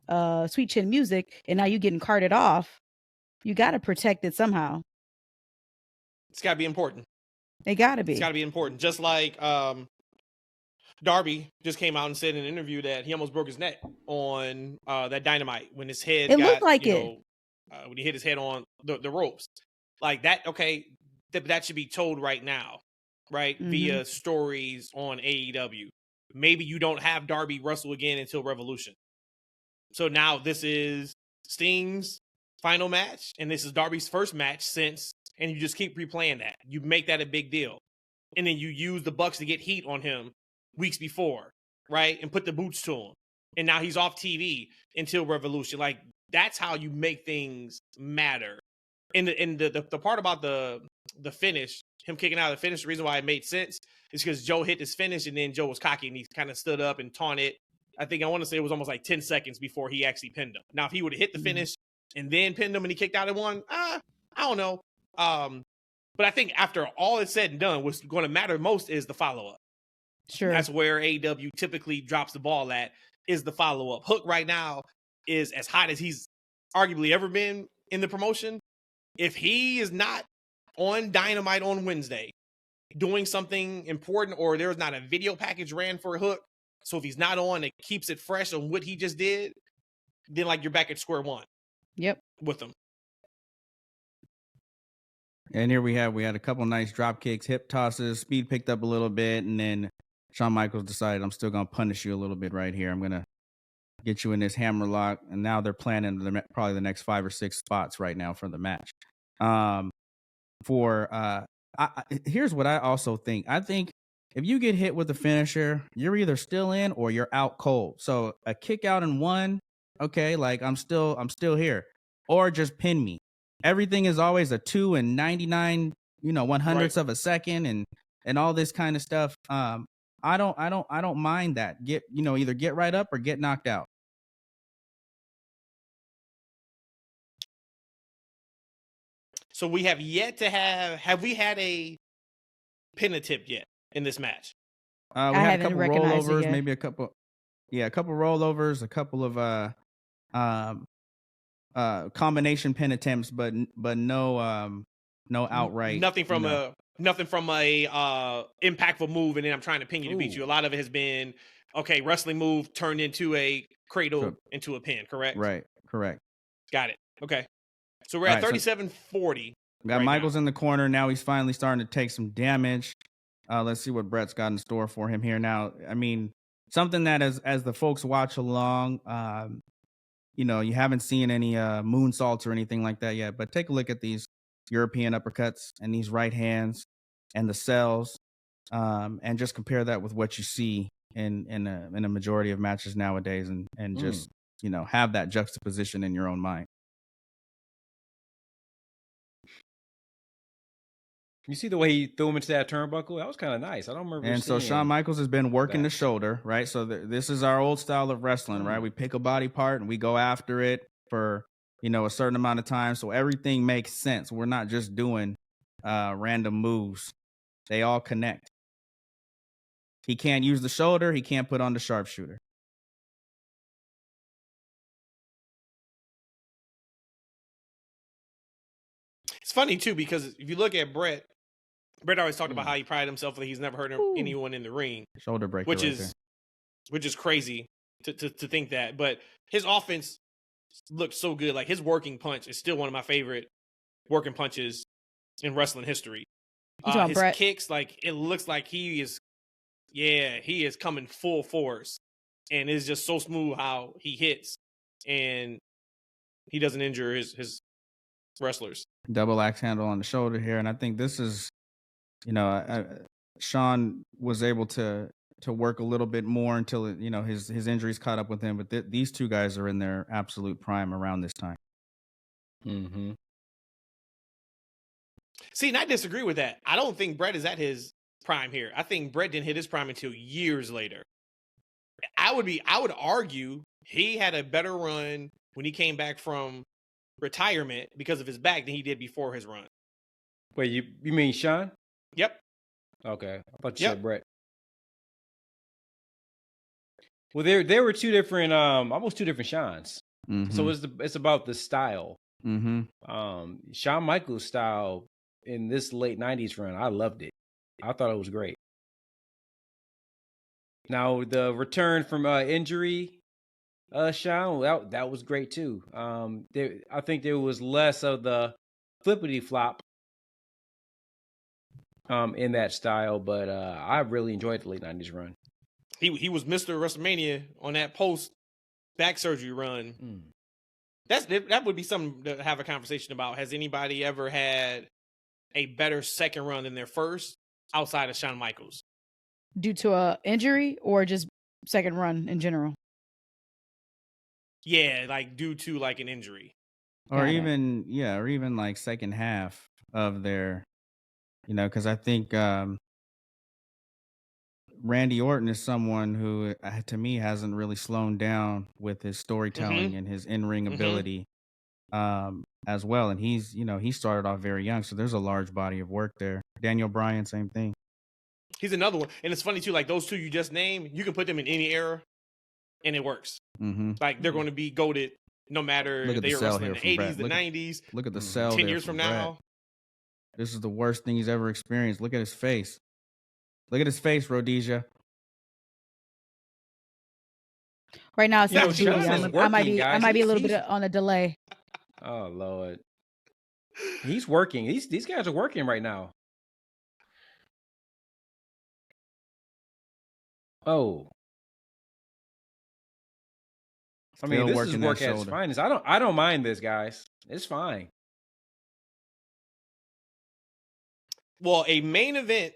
a sweet chin music and now you're getting carted off, you got to protect it somehow.
It's got to be important.
It got to be.
It's got to be important. Just like Darby just came out and said in an interview that he almost broke his neck on that Dynamite when his head
looked like it.
When he hit his head on the ropes. Like that, okay, that should be told right now, right?
Mm-hmm.
Via stories on AEW. Maybe you don't have Darby wrestle again until Revolution. So now this is Sting's final match, and this is Darby's first match since, and you just keep replaying that. You make that a big deal. And then you use the Bucks to get heat on him weeks before, right? And put the boots to him. And now he's off TV until Revolution. Like, that's how you make things matter. And the part about the finish, him kicking out of the finish, the reason why it made sense is because Joe hit his finish and then Joe was cocky and he kind of stood up and taunted. I want to say it was almost like 10 seconds before he actually pinned him. Now, if he would have hit the finish and then pinned him and he kicked out and won, I don't know. But I think after all is said and done, what's going to matter most is the follow-up.
Sure.
That's where AEW typically drops the ball at, is the follow-up. Hook right now is as hot as he's arguably ever been in the promotion. If he is not on Dynamite on Wednesday doing something important, or there's not a video package ran for Hook, so if he's not on, it keeps it fresh on what he just did, then like you're back at square one.
Yep.
With him.
And here we had a couple nice drop kicks, hip tosses, speed picked up a little bit, and then Shawn Michaels decided, I'm still going to punish you a little bit right here. I'm going to get you in this hammer lock, and now they're planning probably the next 5 or 6 spots right now for the match. Here's what I also think. I think if you get hit with a finisher, you're either still in or you're out cold. So a kick out in 1, okay, like I'm still here, or just pin me. Everything is always a 2 and 99, 100ths of a second, and all this kind of stuff. I don't mind that. Either get right up or get knocked out.
So we have yet to have we had a pin attempt yet in this match?
We had a couple rollovers,
maybe
a couple rollovers, a couple of combination pin attempts, but no outright.
Nothing from a impactful move, and then I'm trying to pin you to beat you. A lot of it has been wrestling move turned into a cradle into a pin. Correct.
Right. Correct.
Got it. Okay. So we're at 37-40.
Got Michaels in the corner. Now he's finally starting to take some damage. Let's see what Bret's got in store for him here. Now, I mean, something that as the folks watch along, you haven't seen any moonsaults or anything like that yet, but take a look at these European uppercuts and these right hands and the cells, and just compare that with what you see in a majority of matches nowadays, and just have that juxtaposition in your own mind.
You see the way he threw him into that turnbuckle? That was kind of nice. I don't remember.
And so Shawn Michaels has been working the shoulder, right? So this is our old style of wrestling, right? We pick a body part and we go after it for, a certain amount of time. So everything makes sense. We're not just doing random moves. They all connect. He can't use the shoulder. He can't put on the sharpshooter.
It's funny, too, because if you look at Bret always talked about how he prided himself that he's never hurt anyone in the ring.
Shoulder breaker,
which is crazy to think that. But his offense looked so good. Like, his working punch is still one of my favorite working punches in wrestling history. His
Bret?
Kicks, like, it looks like he is coming full force. And it's just so smooth how he hits. And he doesn't injure his wrestlers.
Double axe handle on the shoulder here. And I think this is, Shawn was able to work a little bit more until, his injuries caught up with him. But these two guys are in their absolute prime around this time.
Mm-hmm.
See, and I disagree with that. I don't think Bret is at his prime here. I think Bret didn't hit his prime until years later. I would argue he had a better run when he came back from retirement because of his back than he did before his run.
Wait, you mean Shawn?
Yep.
Okay, I thought you said Bret. Well, there were two different, almost two different Shawns.
Mm-hmm.
So it's about the style.
Mm-hmm.
Shawn Michaels' style in this late '90s run, I loved it. I thought it was great. Now the return from injury, Shawn, that was great too. I think there was less of the flippity flop in that style, but I really enjoyed the late '90s run.
He was Mr. WrestleMania on that post back surgery run. That would be something to have a conversation about. Has anybody ever had a better second run than their first outside of Shawn Michaels?
Due to a injury or just second run in general?
Yeah, like due to like an injury.
Or even like second half of their, because I think Randy Orton is someone who, to me, hasn't really slowed down with his storytelling and his in-ring ability as well. And he's, he started off very young, so there's a large body of work there. Daniel Bryan, same thing.
He's another one. And it's funny, too, like those two you just named, you can put them in any era, and it works.
Mm-hmm.
Like, they're going to be goated no matter if they were wrestling in the 80s, the 90s.
Look at the cell
10 years from now.
Bret. This is the worst thing he's ever experienced. Look at his face. Look at his face, Rhodesia.
Right now, it's
You know,
not
Shawn's
Julia.
working,
I might be
guys.
a little
He's-
bit on a delay.
Oh Lord, he's working. These guys are working right now. Oh, I mean,
Still
this is
working that
work at its
shoulder.
finest. I don't mind this, guys. It's fine.
Well, a main event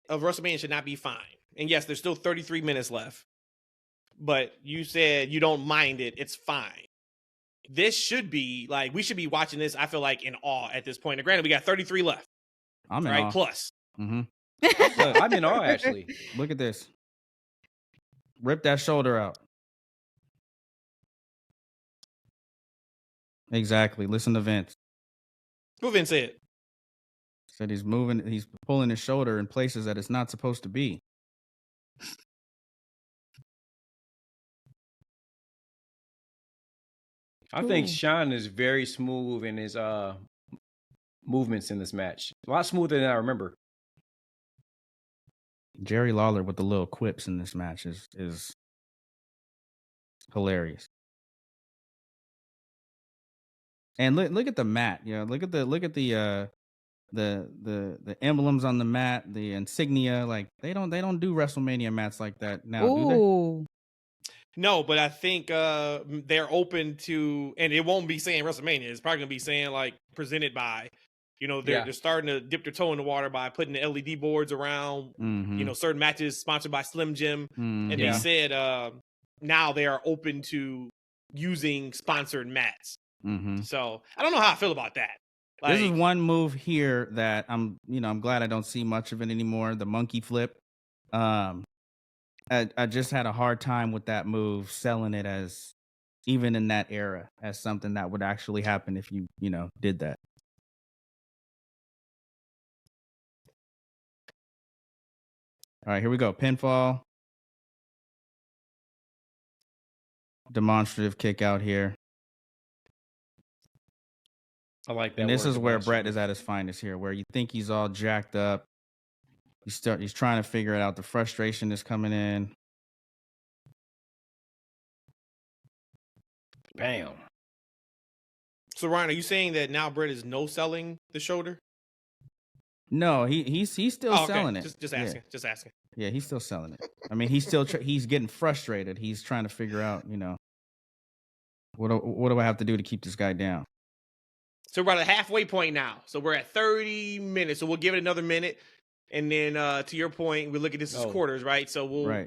of WrestleMania should not be fine. And yes, there's still 33 minutes left. But you said you don't mind it. It's fine. This should be, like, we should be watching this, I feel like, in awe at this point. And granted, we got 33 left.
I'm in
Right?
awe.
Plus.
Mm-hmm.
I'm in awe, actually.
Look at this. Rip that shoulder out. Exactly. Listen to Vince.
What Vince said.
Said he's pulling his shoulder in places that it's not supposed to be.
I think Shawn is very smooth in his movements in this match. A lot smoother than I remember.
Jerry Lawler with the little quips in this match is hilarious. And look at the mat. Look at the emblems on the mat, the insignia. Like they don't do WrestleMania mats like that now, do they?
No, but I think they're open to, and it won't be saying WrestleMania. It's probably gonna be saying like presented by. They're starting to dip their toe in the water by putting the LED boards around.
Mm-hmm.
Certain matches sponsored by Slim Jim,
Mm-hmm.
and they said now they are open to using sponsored mats.
Mm-hmm.
So I don't know how I feel about that. Like,
this is one move here that I'm glad I don't see much of it anymore. The monkey flip. I just had a hard time with that move, selling it as even in that era as something that would actually happen if you did that. All right, here we go. Pinfall. Demonstrative kick out here.
I like that.
And this
word,
is where
demonstrative.
Bret is at his finest here, where you think he's all jacked up. He's trying to figure it out. The frustration is coming in.
Bam.
So Ryan, are you saying that now Bret is no selling the shoulder?
No, he's still selling it.
Just asking. Just asking.
Yeah, he's still selling it. I mean, he's still he's getting frustrated. He's trying to figure out, what do I have to do to keep this guy down?
So we're at a halfway point now. So we're at 30 minutes. So we'll give it another minute. And then to your point, we look at this as quarters, right? So we'll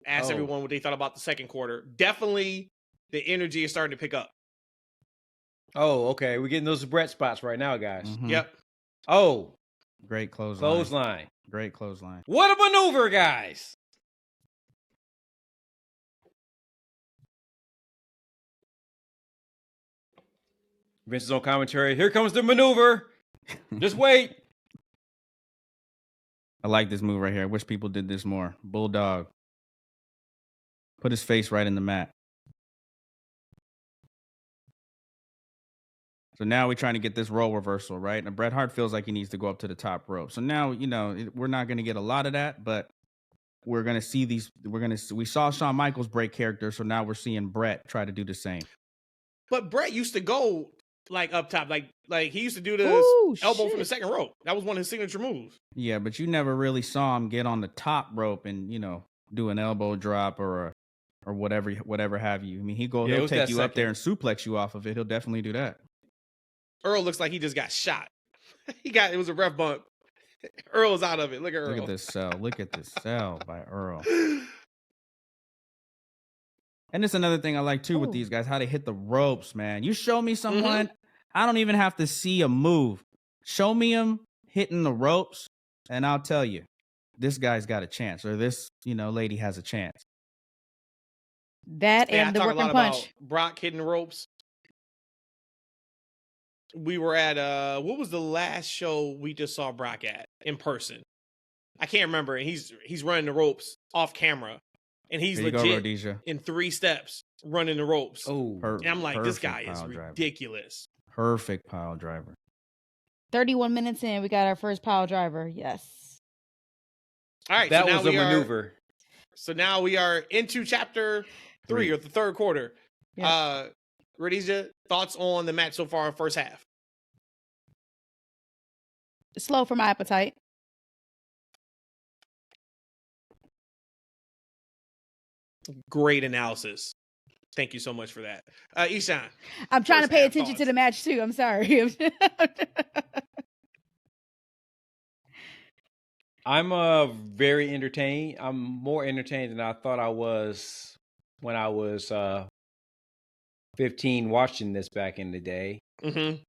ask everyone what they thought about the second quarter. Definitely the energy is starting to pick up.
Oh, okay. We're getting those Bret spots right now, guys.
Mm-hmm.
Yep.
Oh,
great clothesline.
Clothesline.
Great clothesline.
What a maneuver, guys. Vince is on commentary. Here comes the maneuver. Just wait.
I like this move right here. I wish people did this more. Bulldog. Put his face right in the mat. So now we're trying to get this role reversal, right? And Bret Hart feels like he needs to go up to the top rope. So now, we're not going to get a lot of that, but we're going to see these. We saw Shawn Michaels break character, so now we're seeing Bret try to do the same.
But Bret used to go like up top, like he used to do this elbow from the second rope. That was one of his signature moves.
Yeah, but you never really saw him get on the top rope and do an elbow drop or whatever have you. I mean, he'll take you up there and suplex you off of it. He'll definitely do that.
Earl looks like he just got shot. It was a ref bump. Earl is out of it. Look at Earl.
Look at this sell. Look at this sell by Earl. And it's another thing I like too with these guys, how they hit the ropes, man. You show me someone, I don't even have to see a move. Show me him hitting the ropes, and I'll tell you, this guy's got a chance, or this, lady has a chance.
That and the working punch.
About Brock hitting the ropes. We were at what was the last show we just saw Brock at in person? I can't remember. And he's running the ropes off camera, and he's legit in 3 steps running the ropes.
Oh,
and I'm like, this guy is ridiculous.
Perfect pile driver.
31 minutes in, we got our first pile driver. Yes.
All right,
that was a maneuver.
So now we are into chapter 3 or the third quarter. Yeah. Rhodesia, thoughts on the match so far in first half?
Slow for my appetite.
Great analysis. Thank you so much for that. Ishan.
I'm trying to pay attention to the match too. I'm sorry.
I'm very entertained. I'm more entertained than I thought I was when I was 15 watching this back in the day.
Mm-hmm.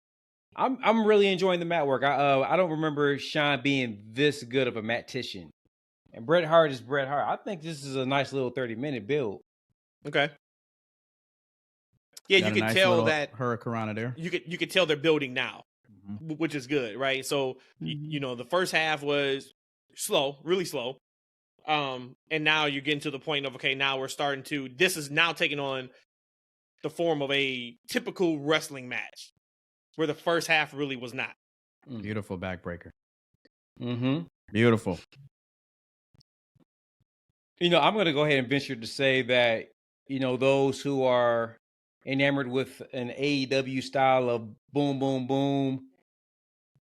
I'm really enjoying the mat work. I don't remember Shawn being this good of a matician. And Bret Hart is Bret Hart. I think this is a nice little 30-minute build.
Okay. Yeah, you can tell that
Hurricane there.
You could tell they're building now, which is good, right? So the first half was slow, really slow. And now you're getting to the point of, okay, now we're starting to, this is now taking on the form of a typical wrestling match where the first half really was not.
Beautiful backbreaker.
Mm-hmm.
Beautiful.
I'm going to go ahead and venture to say that, those who are enamored with an AEW style of boom, boom, boom,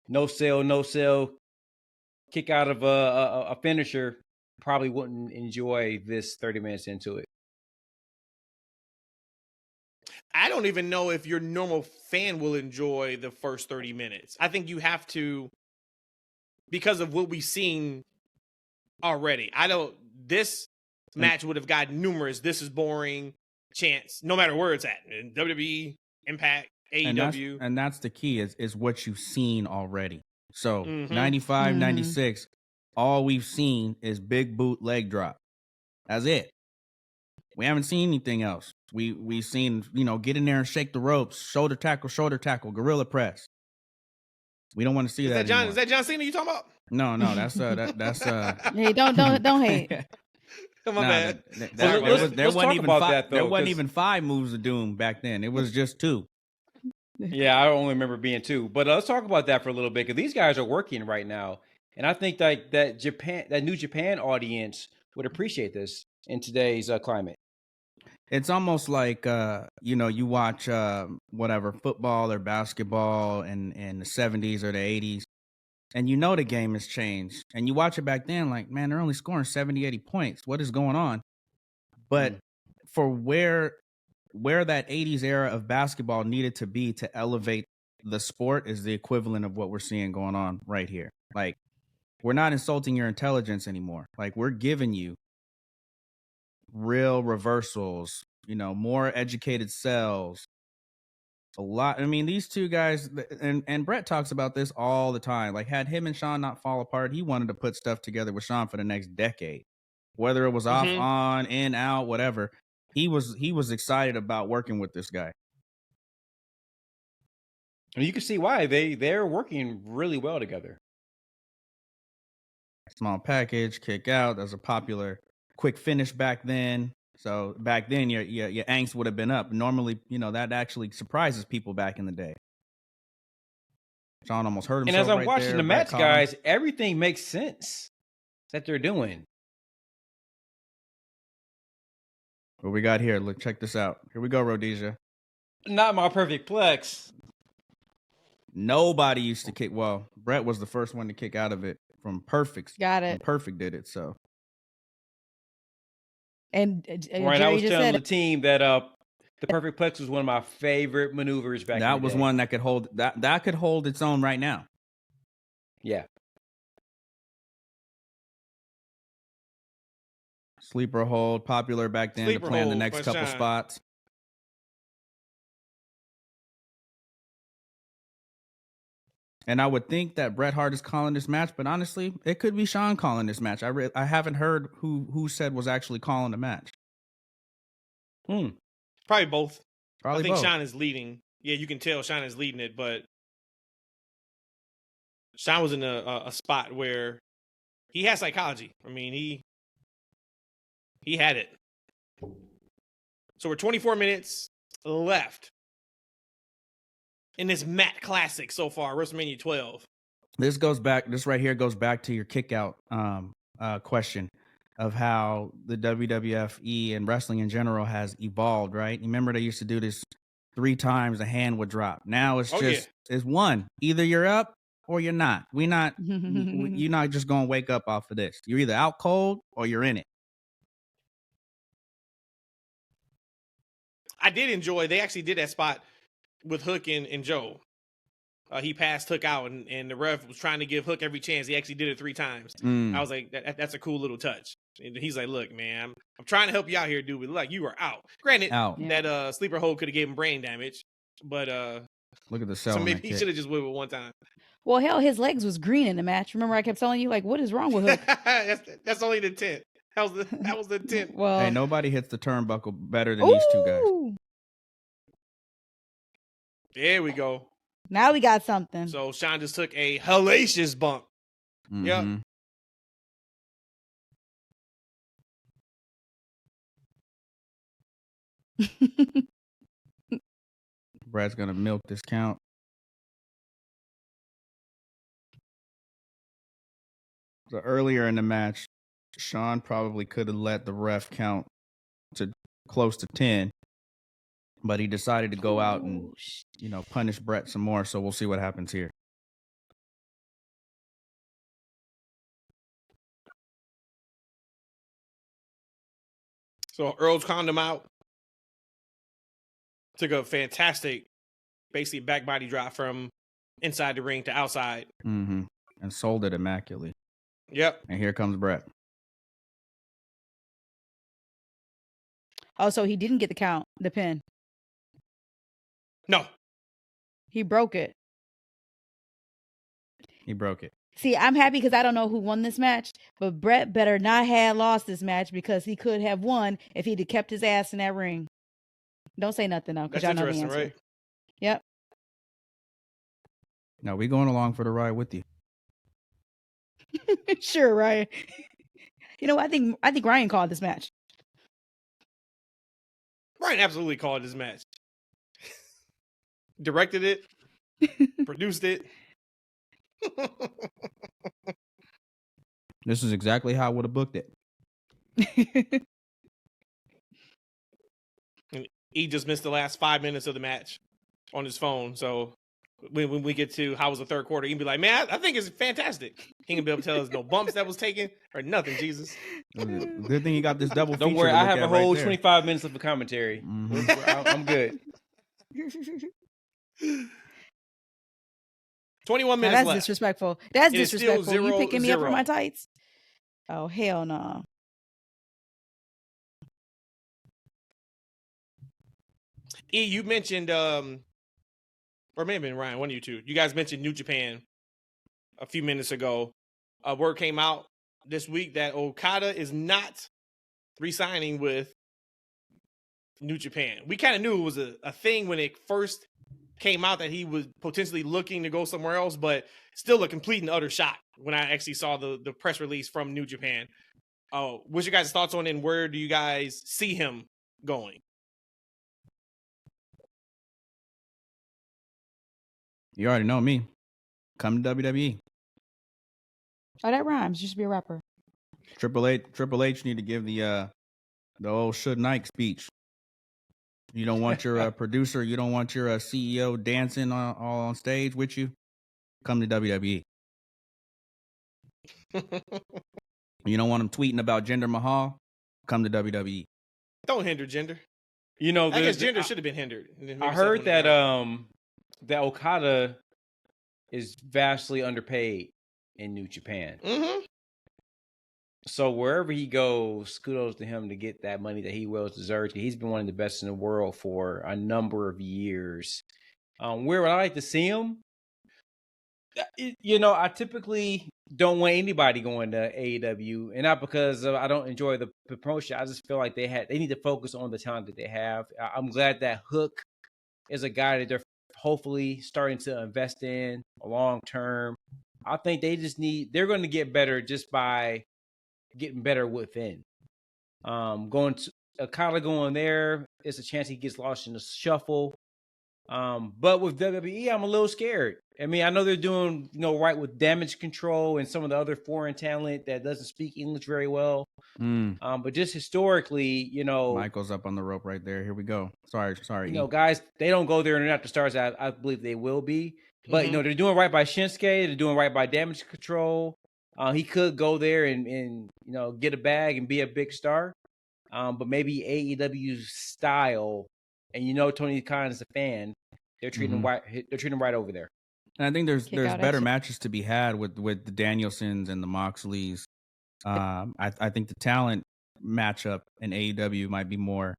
no sell, kick out of a finisher, probably wouldn't enjoy this 30 minutes into it.
I don't even know if your normal fan will enjoy the first 30 minutes. I think you have to, because of what we've seen already. This match would have got numerous, this is boring chants, no matter where it's at. In WWE, Impact, AEW.
And that's the key is what you've seen already. So 95, 96, all we've seen is big boot leg drop. That's it. We haven't seen anything else. We've seen, get in there and shake the ropes, shoulder tackle, gorilla press. We don't want to see that anymore.
Is that John Cena you talking about?
No, that's
Hey, don't hate.
My bad.
There wasn't even 5 moves of doom back then. It was just 2.
Yeah, I only remember being 2. But let's talk about that for a little bit, because these guys are working right now, and I think that New Japan audience would appreciate this in today's climate.
It's almost like you watch football or basketball in the 70s or the 80s, and the game has changed, and you watch it back then like, man, they're only scoring 70, 80 points. What is going on? But for where that 80s era of basketball needed to be to elevate the sport is the equivalent of what we're seeing going on right here. Like, we're not insulting your intelligence anymore. Like, we're giving you real reversals, more educated sells. A lot. I mean, these two guys, and Bret talks about this all the time. Like, had him and Shawn not fall apart, he wanted to put stuff together with Shawn for the next decade. Whether it was off, on, in, out, whatever. He was excited about working with this guy.
And you can see why they're working really well together.
Small package, kick out. That's a popular quick finish back then. So back then, your angst would have been up. Normally, that actually surprises people back in the day. Shawn almost hurt himself.
And as I'm
right
watching
there,
the match,
column.
guys, everything makes sense that they're doing.
What we got here? Look, check this out. Here we go, Rhodesia.
Not my perfect plex.
Nobody used to kick. Well, Bret was the first one to kick out of it from Perfect.
Got it.
When Perfect did it. So.
And
Right, I was
just
telling
said
the team that the perfect plex was one of my favorite maneuvers back.
That
in the
was
day.
one that could hold that could hold its own right now.
Yeah.
Sleeper hold, popular back then
Sleeper
to plan the
hold,
next couple
Shawn.
spots. And I would think that Bret Hart is calling this match, but honestly, it could be Shawn calling this match. I haven't heard who said was actually calling the match.
Probably both.
Probably
I think
both.
Shawn is leading. Yeah, you can tell Shawn is leading it, but Shawn was in a spot where he had psychology. I mean, he had it. So we're 24 minutes left in this Matt Classic so far, WrestleMania 12.
This right here goes back to your kick out question of how the WWF and wrestling in general has evolved, right? You remember they used to do this 3 times, a hand would drop. Now it's it's one. Either you're up or you're not. You're not just going to wake up off of this. You're either out cold or you're in it.
I did enjoy, they actually did that spot with Hook and Joe. He passed Hook out, and the ref was trying to give Hook every chance. He actually did it 3 times. I was like, that's a cool little touch. And he's like, look, man, I'm trying to help you out here, dude. But like, you are out. Granted, that sleeper hold could have gave him brain damage, but
look at the cell.
So maybe he should have just went with one time.
Well, hell, his legs was green in the match. Remember, I kept telling you, like, what is wrong with Hook?
that's only the 10th. That was the 10th.
Well,
hey, nobody hits the turnbuckle better than these two guys.
There we go.
Now we got something.
So Shawn just took a hellacious bump.
Mm-hmm.
Yep.
Brad's gonna milk this count. So earlier in the match, Shawn probably could have let the ref count to close to 10, but he decided to go out and punish Bret some more. So we'll see what happens here.
So Earl's conned him out. Took a fantastic, basically back body drop from inside the ring to outside.
Mm-hmm. And sold it immaculately.
Yep.
And here comes Bret.
Oh, so he didn't get the pin.
No.
He broke it.
He broke it.
See, I'm happy because I don't know who won this match, but Bret better not have lost this match because he could have won if he'd have kept his ass in that ring. Don't say nothing though, because y'all know the answer. Right? Yep.
No, we going along for the ride with you.
Sure, Ryan. I think Ryan called this match.
Ryan absolutely called this match. Directed it. Produced it.
This is exactly how I would have booked it.
And he just missed the last 5 minutes of the match on his phone. So when we get to how was the third quarter, he can be like, man, I think it's fantastic. He can be able to tell us no bumps that was taken or nothing, Jesus.
Good thing he got this double feature.
Don't worry, I have a whole
right
25 minutes of the commentary. Mm-hmm. I'm good.
21 minutes
that's
left.
Disrespectful. That's
it
disrespectful. You picking me up for
0-0.
my tights? Oh, hell no.
E, you mentioned, or maybe Ryan, one of you two. You guys mentioned New Japan a few minutes ago. Word came out this week that Okada is not re-signing with New Japan. We kind of knew it was a thing when it first came out that he was potentially looking to go somewhere else, but still a complete and utter shock when I actually saw the press release from New Japan. What's your guys' thoughts on it, and where do you guys see him going?
You already know me. Come to WWE.
Oh, that rhymes. You should be a rapper.
Triple H need to give the old Should Nike speech. You don't want your producer, you don't want your CEO dancing all on stage with you. Come to WWE. You don't want him tweeting about Jinder Mahal. Come to WWE.
Don't hinder Jinder.
You know,
I guess Jinder should have been hindered.
I heard that that Okada is vastly underpaid in New Japan.
Mm-hmm.
So wherever he goes, kudos to him to get that money that he well deserves. He's been one of the best in the world for a number of years. Where would I like to see him? I typically don't want anybody going to AEW, and not because I don't enjoy the promotion. I just feel like they need to focus on the talent that they have. I'm glad that Hook is a guy that they're hopefully starting to invest in long term. I think they're going to get better just by getting better within. Okada going there, it's a chance he gets lost in the shuffle. But with WWE, I'm a little scared. I mean, I know they're doing, right with Damage Control and some of the other foreign talent that doesn't speak English very well. But just historically,
Michael's up on the rope right there. Here we go. Sorry.
Guys, they don't go there and they're not the stars I believe they will be. But, they're doing right by Shinsuke. They're doing right by Damage Control. He could go there and get a bag and be a big star. But maybe AEW's style, and Tony Khan is a fan, they're treating him right. They're treating him right over there.
And I think there's better matches to be had with the Danielsons and the Moxleys. I think the talent matchup in AEW might be more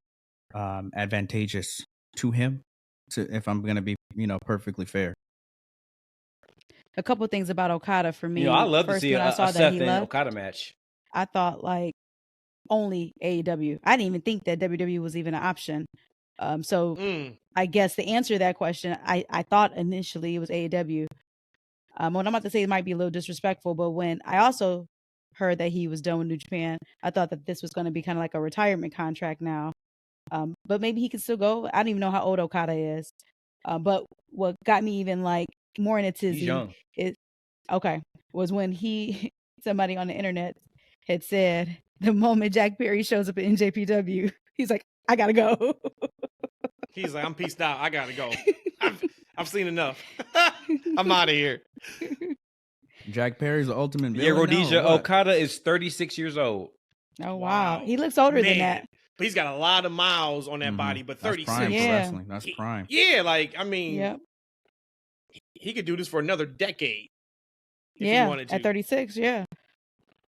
advantageous to him. If I'm going to be perfectly fair.
A couple of things about Okada for me.
I love to see
when I saw
a
that
Seth
he
and
left,
Okada match.
I thought only AEW. I didn't even think that WWE was even an option. I guess the answer to that question, I thought initially it was AEW. What I'm about to say might be a little disrespectful, but when I also heard that he was done with New Japan, I thought that this was going to be kind of like a retirement contract now. But maybe he could still go. I don't even know how old Okada is. But what got me even more in a tizzy was when somebody on the internet had said the moment Jack Perry shows up at NJPW, he's like, I gotta go.
He's like, I'm peaced out. I gotta go. I've seen enough. I'm out of here.
Jack Perry's the ultimate villain.
Yeah, Rhodesia Okada is 36 years old.
Oh wow. He looks older than that.
But he's got a lot of miles on that body. But 36,
that's prime for wrestling. That's prime.
Yeah, he could do this for another decade. If he wanted to.
At 36, yeah.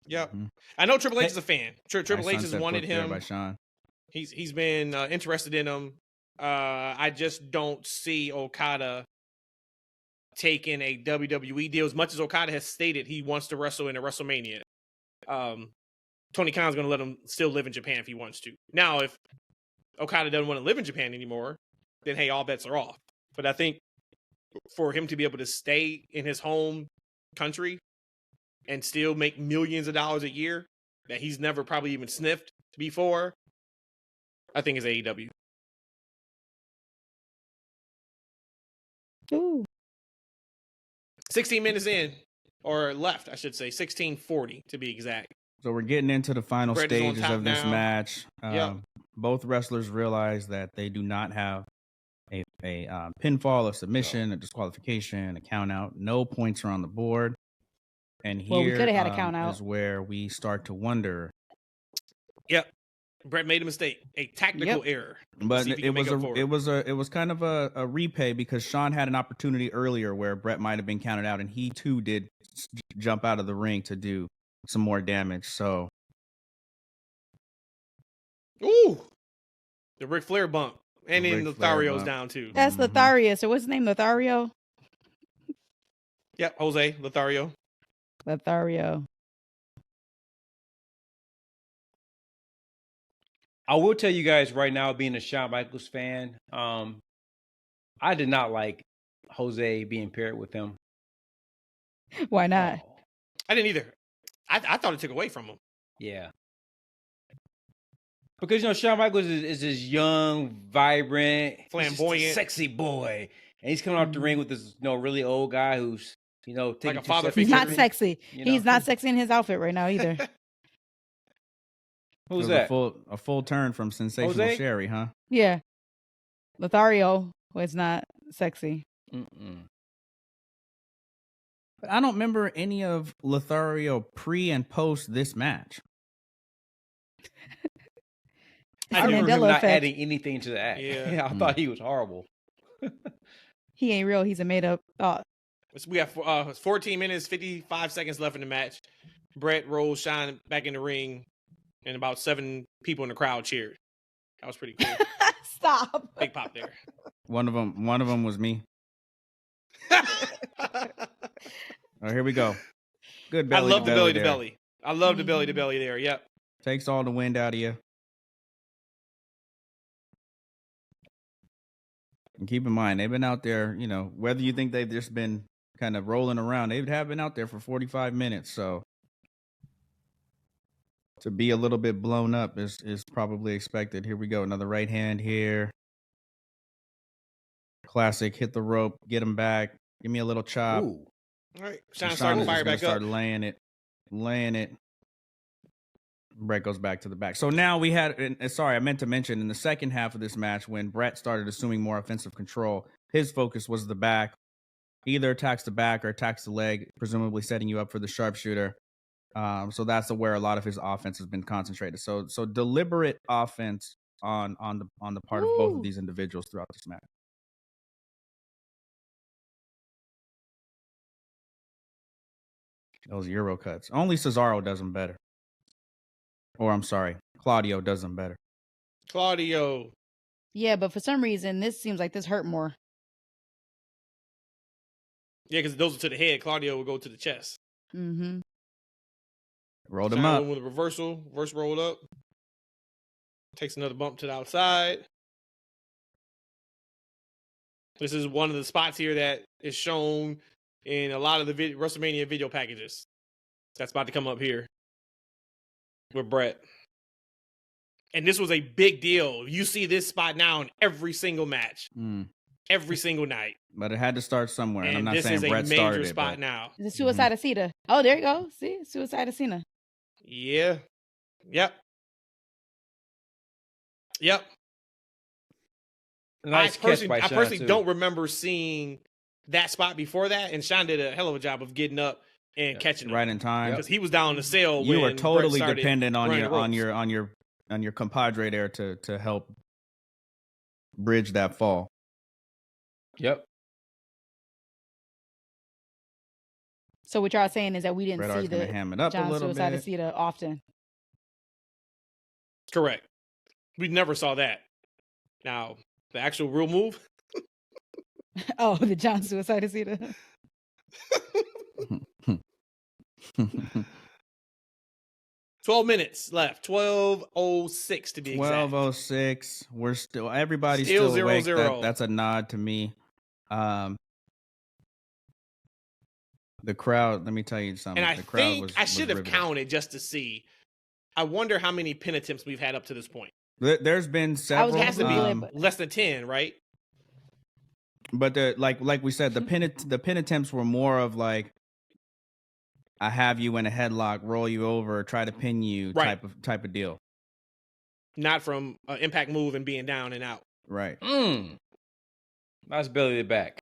Yep. Mm-hmm. I know Triple H is a fan. Triple H has wanted him.
By Shawn.
He's been interested in him. I just don't see Okada taking a WWE deal. As much as Okada has stated he wants to wrestle in a WrestleMania, Tony Khan's going to let him still live in Japan if he wants to. Now, if Okada doesn't want to live in Japan anymore, then hey, all bets are off. But I think for him to be able to stay in his home country and still make millions of dollars a year that he's never probably even sniffed before, I think is AEW.
Ooh.
16 minutes in, or left, I should say, 16:40 to be exact.
So we're getting into the final stages of this
now.
match. Both wrestlers realize that they do not have a pinfall, a submission, a disqualification, a count out. No points are on the board. And here
we could have had a count out.
Is where we start to wonder.
Yep. Brett made a mistake, a tactical error.
But it was kind of a repay because Shawn had an opportunity earlier where Brett might have been counted out, and he too did jump out of the ring to do some more damage. So,
ooh, the Ric Flair bump, and then Lothario's down too.
That's Lothario. So what's his name? Lothario.
Yep, Jose Lothario.
Lothario.
I will tell you guys right now, being a Shawn Michaels fan, I I did not like Jose being paired with him.
Why not?
Oh,
I didn't either. I thought it took away from him.
yeah. Because Shawn Michaels is this young, vibrant,
flamboyant,
sexy boy, and he's coming off the ring with this
really
old guy who's taking
like a father
He's
figure.
not sexy. He's not sexy in his outfit right now either.
Who's that?
A full turn from Sensational
Jose?
Sherry, huh?
Yeah. Lothario was not sexy.
But I don't remember any of Lothario pre and post this match.
I remember him
Mandela
not
effect.
adding anything to the act.
Yeah.
I thought he was horrible.
He ain't real. He's a made up thought.
We have 14 minutes, 55 seconds left in the match. Bret rolls Shawn back in the ring, and about 7 people in the crowd cheered. That was pretty cool.
Stop.
Big pop there.
One of them was me. Oh, here we go. Good belly.
I love the belly to
there.
belly. I love the belly to belly there. Yep.
Takes all the wind out of you. And keep in mind, they've been out there, whether you think they've just been kind of rolling around, they have been out there for 45 minutes. So to be a little bit blown up is probably expected. Here we go. Another right hand here. Classic. Hit the rope. Get him back. Give me a little chop.
Ooh.
All right. Shawn
Shawn
starting
is
to fire
just gonna
back up.
start laying it. Bret goes back to the back. So now we had, sorry, I meant to mention in the second half of this match when Bret started assuming more offensive control, his focus was the back. He either attacks the back or attacks the leg, presumably setting you up for the sharpshooter. So that's where a lot of his offense has been concentrated. So deliberate offense on the part of both of these individuals throughout this match. Those Euro cuts. Only Cesaro does them better. Or I'm sorry, Claudio does them better.
Claudio.
Yeah, but for some reason, this seems like this hurt more.
Yeah, because those are to the head. Claudio will go to the chest.
Mm-hmm.
Rolled him
Shawn
up.
went with a reverse roll up. Takes another bump to the outside. This is one of the spots here that is shown in a lot of the WrestleMania video packages. That's about to come up here with Bret. And this was a big deal. You see this spot now in every single match. Every single night.
But it had to start somewhere. And I'm not
this
saying
is a
Bret
major
started
spot
it,
now.
The Suicide of Cena. Oh, there you go. See? Suicide of Cena.
Yeah. Yep.
Nice catch by
I
Shawn,
personally
too.
don't remember seeing that spot before that, and Shawn did a hell of a job of getting up and catching him
right in time.
because he was down the cell.
You
when
were totally
Bret started
dependent on
running
your compadre there to help bridge that fall.
Yep.
So what y'all saying is that we didn't
Bret
see
Hart's gonna
the
ham it up a
John
little
Suicide
bit.
of Cena often.
Correct. We never saw that. Now the actual real move.
Oh, the John Suicide of Cena.
12 minutes left. 12:06 to be exact.
12:06. We're still everybody's
Still
still awake.
0-0.
That's a nod to me. The crowd. Let me tell you something.
And I
the crowd
think
was,
I should have
riveted.
counted just to see. I wonder how many pin attempts we've had up to this point.
There's been several.
It has to be
but-
less than 10, right?
But like we said, the pin attempts were more of like, I have you in a headlock, roll you over, try to pin you,
Right.
type of deal.
Not from an impact move and being down and out.
Right.
Nice belly to back.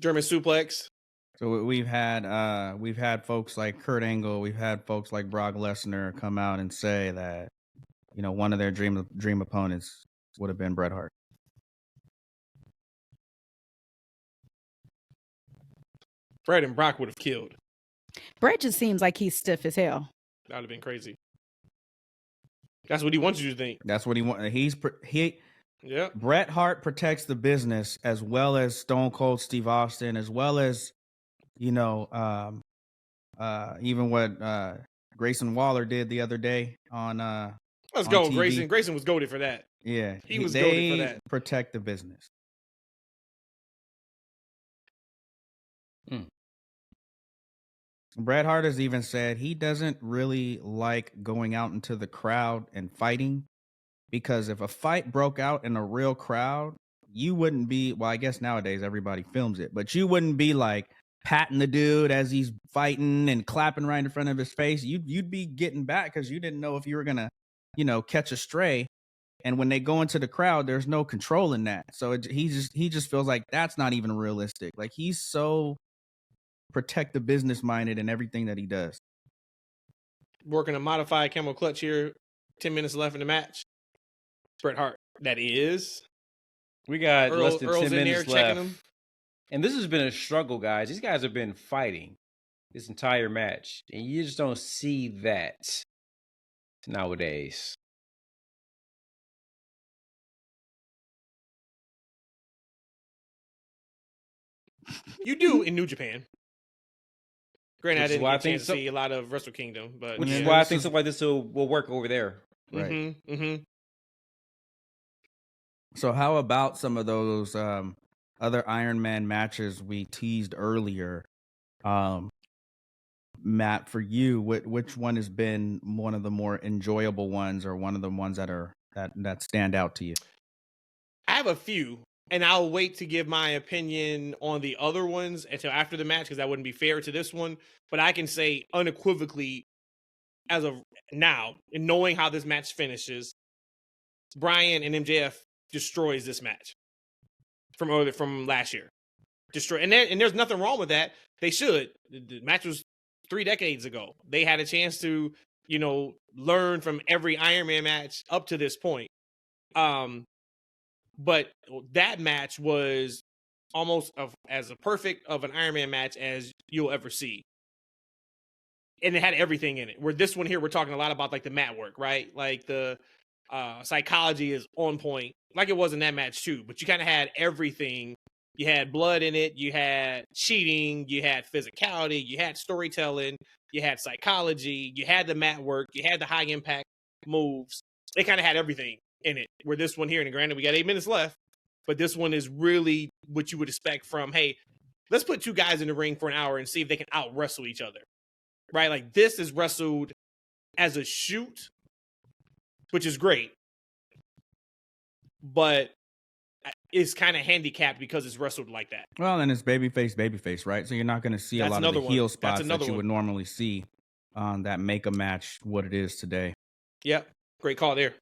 German suplex.
So we've had folks like Kurt Angle, we've had folks like Brock Lesnar come out and say that, one of their dream opponents would have been Bret Hart.
Bret and Brock would have killed.
Bret just seems like he's stiff as hell.
That would have been crazy. That's what he wants you to think.
That's what he wants.
Yeah.
Bret Hart protects the business as well as Stone Cold Steve Austin, as well as, even what Grayson Waller did the other day on
Let's go,
TV.
Grayson. Grayson was goated for that.
Yeah,
he was goated for that.
Protect the business. Bret Hart has even said he doesn't really like going out into the crowd and fighting, because if a fight broke out in a real crowd, you wouldn't be, well, I guess nowadays everybody films it, but you wouldn't be like patting the dude as he's fighting and clapping right in front of his face. You'd be getting back because you didn't know if you were gonna, catch a stray. And when they go into the crowd, there's no control in that. So he just feels like that's not even realistic. Like, he's so protect the business minded in everything that he does.
Working a modified camel clutch here. 10 minutes left in the match. Bret Hart. That is.
We got less than
Earl's
10 minutes left.
him.
And this has been a struggle, guys. These guys have been fighting this entire match. And you just don't see that nowadays.
You do in New Japan. Granted, I didn't get a chance to
so,
see a lot of Wrestle Kingdom, but
which is why I think something like this will work over there.
Right.
Mm-hmm, mm-hmm.
So how about some of those other Iron Man matches we teased earlier? Matt, for you, which one has been one of the more enjoyable ones, or one of the ones that stand out to you?
I have a few, and I'll wait to give my opinion on the other ones until after the match, because that wouldn't be fair to this one. But I can say unequivocally, as of now, and knowing how this match finishes, Bryan and MJF destroys this match from last year. And there's nothing wrong with that. They should. The match was 3 decades ago. They had a chance to, learn from every Iron Man match up to this point. But that match was almost as perfect of an Iron Man match as you'll ever see. And it had everything in it. Where this one here, we're talking a lot about like the mat work, right? Like the psychology is on point, like it was in that match too. But you kind of had everything. You had blood in it. You had cheating. You had physicality. You had storytelling. You had psychology. You had the mat work. You had the high impact moves. They kind of had everything in it. Where this one here, and granted, we got 8 minutes left, but this one is really what you would expect from, hey, let's put 2 guys in the ring for an hour and see if they can out wrestle each other, right? Like, this is wrestled as a shoot, which is great, but it's kind of handicapped because it's wrestled like that.
Well, and it's babyface, right? So you're not going to see a lot of the heel spots that you would normally see that make a match what it is today.
Yep, great call there.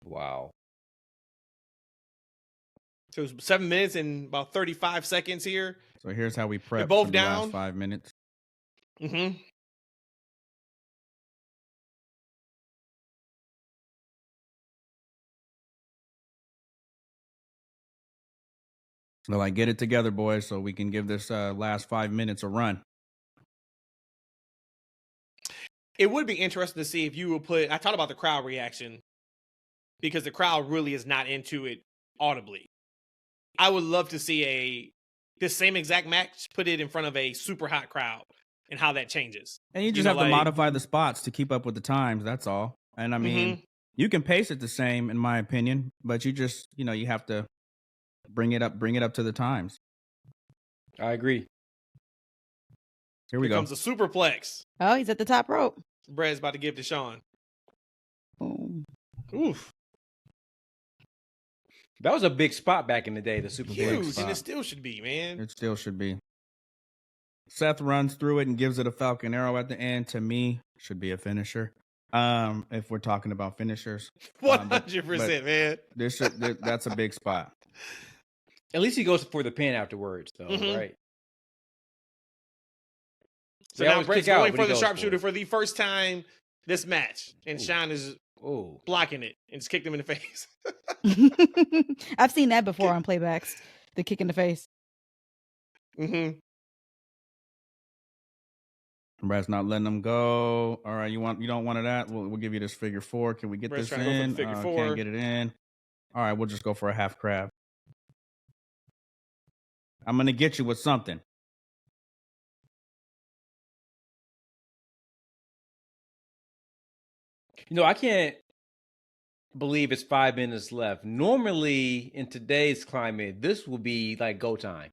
Wow.
So it was 7 minutes and about 35 seconds here.
So here's how we prep
both
for the
down.
last 5 minutes.
Mm-hmm.
So like, get it together, boys, so we can give this last 5 minutes a run.
It would be interesting to see if you would I talked about the crowd reaction, because the crowd really is not into it audibly. I would love to see this same exact match, put it in front of a super hot crowd and how that changes.
And you just have to modify the spots to keep up with the times. That's all. And I mean, you can pace it the same, in my opinion, but you just, you have to bring it up to the times.
I agree.
Here we go.
Comes a superplex.
Oh, he's at the top rope.
Brad's about to give to Shawn.
Boom.
Oof.
That was a big spot back in the day, the superplex.
Huge, and it still should be, man.
It still should be. Seth runs through it and gives it a Falcon Arrow at the end. To me, should be a finisher. If we're talking about finishers.
100%, man.
That's a big spot.
At least he goes for the pin afterwards, though, right?
So now Bret's going for the sharpshooter for the first time this match. And Shawn is blocking it and just kicked him in the face.
I've seen that before on playbacks. The kick in the face.
Mm-hmm. Bret's not letting them go. All right, you don't want that? We'll give you this figure 4. Can we get
Bret's
this in? Can't get it in. All right, we'll just go for a half crab. I'm going to get you with something.
I can't believe it's 5 minutes left. Normally, in today's climate, this will be like go time.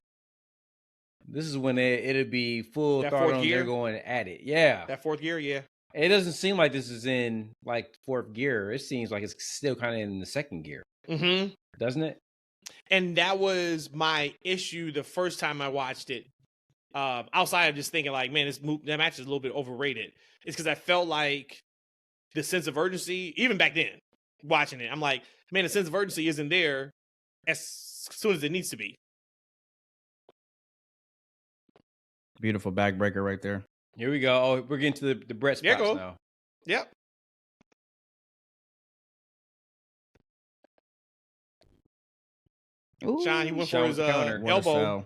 This is when it'll be full throttle. They're going at it. Yeah.
That fourth gear, yeah.
It doesn't seem like this is in like fourth gear. It seems like it's still kind of in the second gear.
Mm-hmm.
Doesn't it?
And that was my issue the first time I watched it. Outside of just thinking like, man, that match is a little bit overrated. It's because I felt like the sense of urgency, even back then, watching it, I'm like, man, the sense of urgency isn't there as soon as it needs to be.
Beautiful backbreaker right there.
Here we go. Oh, we're getting to the Bret spots now.
Yep.
Ooh.
Shawn, he went for his elbow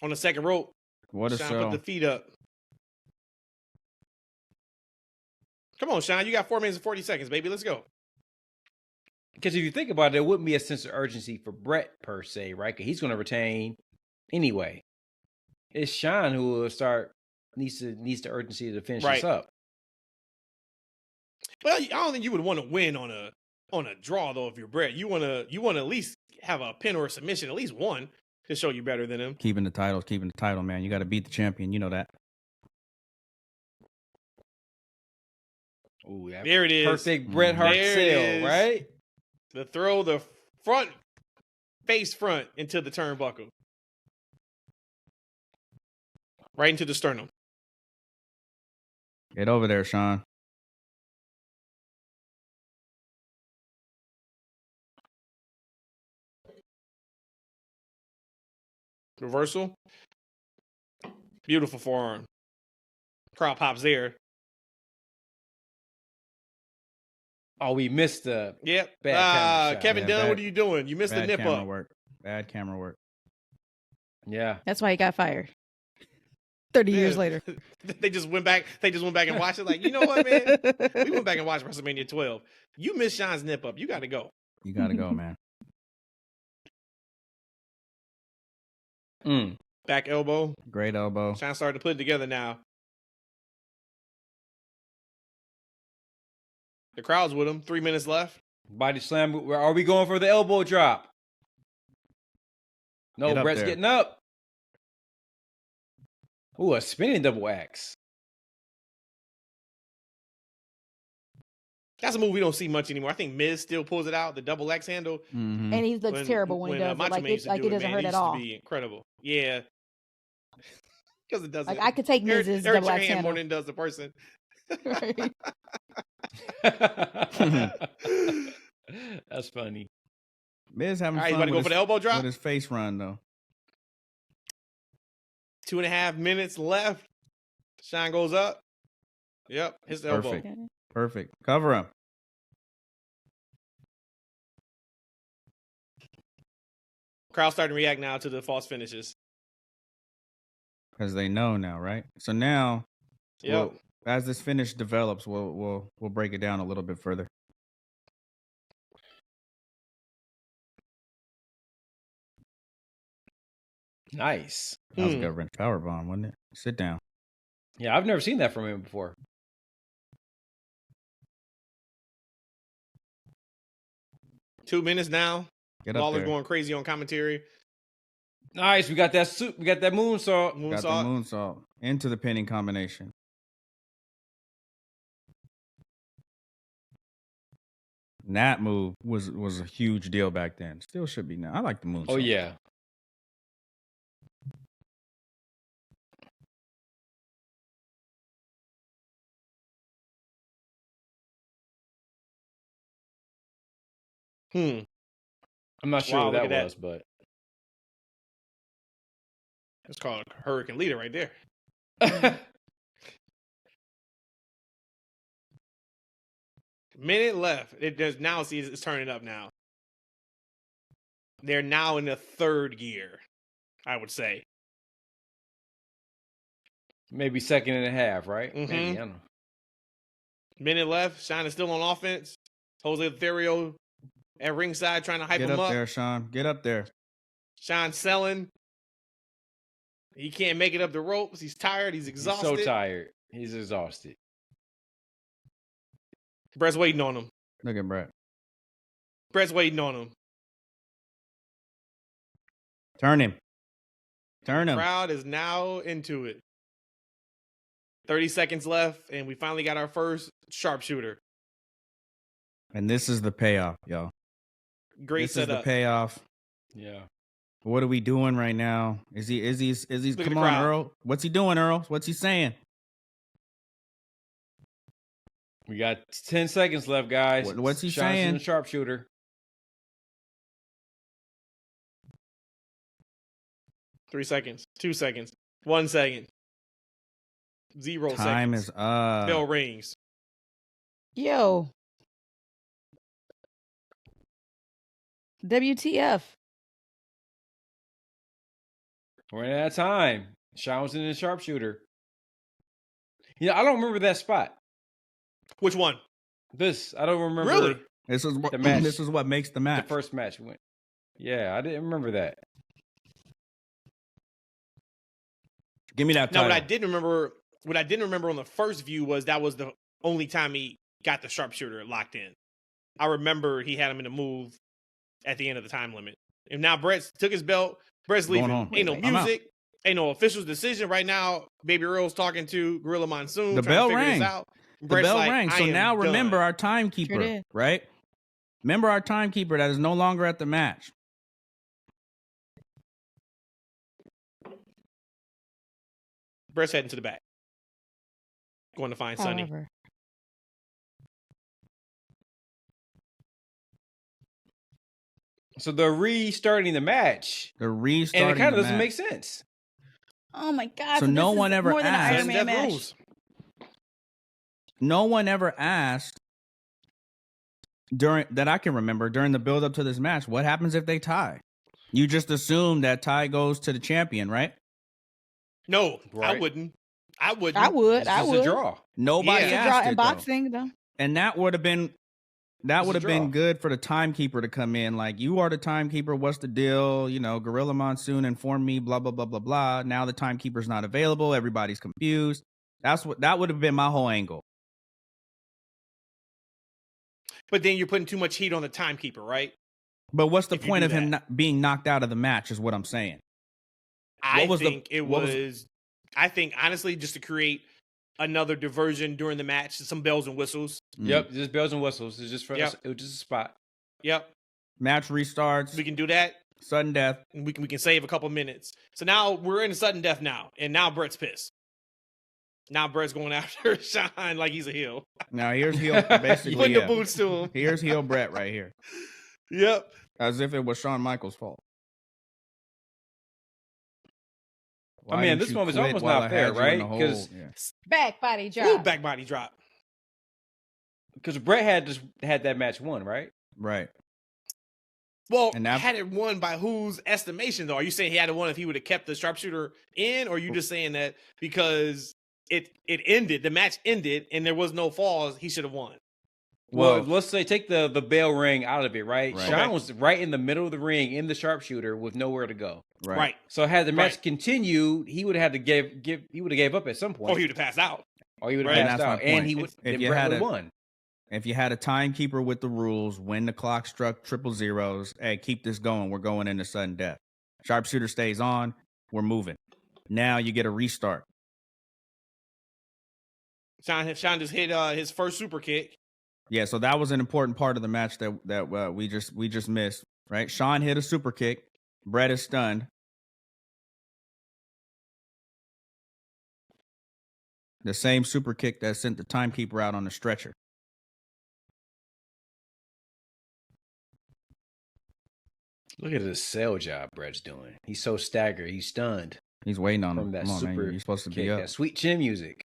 on the second rope.
What a
Shawn
sell.
put the feet up. Come on, Shawn. You got 4 minutes and 40 seconds, baby. Let's go.
Because if you think about it, there wouldn't be a sense of urgency for Bret per se, right? Because he's going to retain anyway. It's Shawn who will needs the urgency to finish this up.
Well, I don't think you would want to win on a draw though. If you're Bret, you want to at least have a pin or a submission, at least one, to show you better than him.
Keeping the title, man. You got to beat the champion. You know that.
Ooh,
there it is.
Perfect Bret Hart sale, right?
To throw the face front into the turnbuckle. Right into the sternum.
Get over there, Shawn.
Reversal. Beautiful forearm. Crowd pops there.
Oh, we missed the
bad Kevin Dunn, what are you doing? You missed the nip up.
Bad camera work.
Yeah.
That's why he got fired. 30 years later.
They just went back and watched it like, you know what, man? We went back and watched WrestleMania 12. You missed Shawn's nip up. You got to go.
You got to go, man.
Back elbow.
Great elbow.
Shawn starting to put it together now. The crowd's with him. 3 minutes left.
Body slam. Are we going for the elbow drop? No, Bret's getting up. Ooh, a spinning double axe.
That's a move we don't see much anymore. I think Miz still pulls it out, the double X handle.
Mm-hmm. And he looks terrible when he does it. Like it doesn't hurt at all.
It used to be incredible. Yeah. Because it doesn't.
Like I could take Miz's double X handle
more than does the person.
Right.
That's funny.
Miz having fun.
He's about to go for the elbow drop.
With his face run though.
2.5 minutes left. Shawn goes up. Yep, his elbow.
Perfect. Cover him.
Crowd starting to react now to the false finishes.
Because they know now, right? So now, as this finish develops, we'll break it down a little bit further.
Nice.
That was a gut wrench powerbomb, wasn't it? Sit down.
Yeah, I've never seen that from him before.
Two minutes now.
Lawler
going crazy on commentary.
Nice. We got that suit. We got that moonsault.
Got the moonsault into the pinning combination. And that move was a huge deal back then. Still should be now. I like the moonsault.
Oh yeah. I'm not sure what that was, but
it's called a Hurricane Leader right there. Minute left. It does now. See, it's turning up now. They're now in the third gear, I would say.
Maybe second and a half, right?
Mm-hmm.
Maybe, I don't know.
Minute left. Shawn is still on offense. Jose Lothario at ringside trying to hype him up.
Get up there, Shawn. Get up there.
Shawn selling. He can't make it up the ropes. He's tired. He's exhausted.
He's so tired. He's exhausted.
Brett's waiting on him.
Look at Bret.
Brett's waiting on him.
Turn him. Turn him.
Crowd is now into it. 30 seconds left, and we finally got our first sharpshooter.
And this is the payoff, y'all.
Great
this
setup.
This is the payoff.
Yeah.
What are we doing right now? Is he come on,
crowd.
Earl? What's he doing, Earl? What's he saying?
We got 10 seconds left, guys.
What's he
Shawn's
saying?
in the sharpshooter.
3 seconds. 2 seconds. 1 second. 0 seconds.
Time is up.
Bell rings.
Yo. WTF.
We're out of time. Shawn's in the sharpshooter. Yeah, I don't remember that spot.
Which one?
I don't remember.
Really?
This is what
The match.
This is what makes the match.
The first match went. Yeah, I didn't remember that.
Give me that
Now,
title.
what I didn't remember on the first view was that was the only time he got the sharpshooter locked in. I remember he had him in the move at the end of the time limit. And now Brett took his belt. Brett's
Going
leaving.
on.
Ain't no
I'm out.
music. Ain't no official's decision right now. Baby Earl's talking to Gorilla Monsoon.
The
trying
bell
to figure
rang.
this out.
The
Brett's
bell
like,
rang.
I
So
am
now remember
done.
our timekeeper,
did.
right? Remember our timekeeper that is no longer at the match.
Brett's heading to the back. Going to find Sonny.
However.
So they're restarting the match.
They're restarting.
And it kind
the
of doesn't
match.
make sense.
Oh my God.
So no
this
one
is
ever
more than an
asked.
Iron Man
Death
match.
rules.
No one ever asked during that I can remember during the build up to this match. What happens if they tie? You just assume that tie goes to the champion, right?
No, I
Right.
wouldn't. I
I
wouldn't.
would.
It's
I
just
would.
a draw.
Nobody
Yeah.
It's a draw
asked
in
it, though.
boxing, though.
And that would have been
It's a draw.
good for the timekeeper to come in. Like, you are the timekeeper. What's the deal? You know, Gorilla Monsoon informed me. Blah blah blah blah blah. Now the timekeeper's not available. Everybody's confused. That would have been my whole angle.
But then you're putting too much heat on the timekeeper, right?
But what's the
If you
point
do
of him
that.
not being knocked out of the match? Is what I'm saying.
I
was the-
think it
what was-
was. I think honestly, just to create another diversion during the match, some bells and whistles.
Yep, just bells and whistles. It's just for
Yep.
it was just a spot.
Yep,
Match restarts.
we can do that.
Sudden death.
And we can save a couple minutes. So now we're in sudden death now, and now Brett's pissed. Now Brett's going after Shawn like he's a heel.
Now here's heel. Basically,
Putting
yeah.
the boots to him.
Here's heel Brett right here,
Yep.
as if it was Shawn Michaels' fault.
I mean,
didn't
this
you
moment's
quit
almost
while
not
I had
fair,
you in the
right?
hole?
'Cause-
Yeah.
Back body
Ooh,
drop.
back body drop.
Because Bret had that match won, right?
Right.
Well,
And that-
had it won by whose estimation, though? Are you saying he had it won if he would have kept the sharpshooter in, or are you just saying that because it ended, the match ended, and there was no falls, he should have won?
Well,
Well,
let's say take the bell ring out of it, right?
Right.
Shawn
Okay.
was right in the middle of the ring in the sharpshooter with nowhere to go.
Right.
So had the match
Right.
continued, he would have had to gave up at some point.
Or he would have passed out.
Or he would have
Right.
passed
That's my
out, and
point.
he would.
If
Then
you
Bret
had
would have
a-
won.
If you had a timekeeper with the rules, when the clock struck triple zeros, hey, keep this going. We're going into sudden death. Sharpshooter stays on. We're moving. Now you get a restart.
Shawn just hit his first super kick.
Yeah, so that was an important part of the match that we just missed. Right? Shawn hit a super kick. Bret is stunned. The same super kick that sent the timekeeper out on the stretcher.
Look at this sell job Bret's doing. He's so staggered. He's stunned
He's waiting on
from
him.
that
Come on,
super
man. You're supposed to
kick,
be up.
that sweet chin music.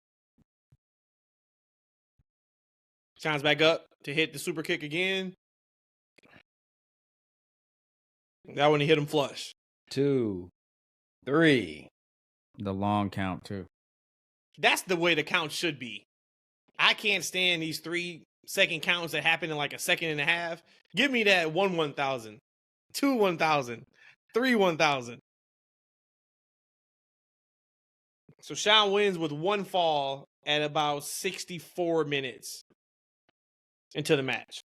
Shawn's back up to hit the super kick again. That one he hit him flush.
2, 3.
The long count, too.
That's the way the count should be. I can't stand these 3-second counts that happen in like a second and a half. Give me that 1,000, 2 1,000, 3 1,000. So Shawn wins with one fall at about 64 minutes. into the match.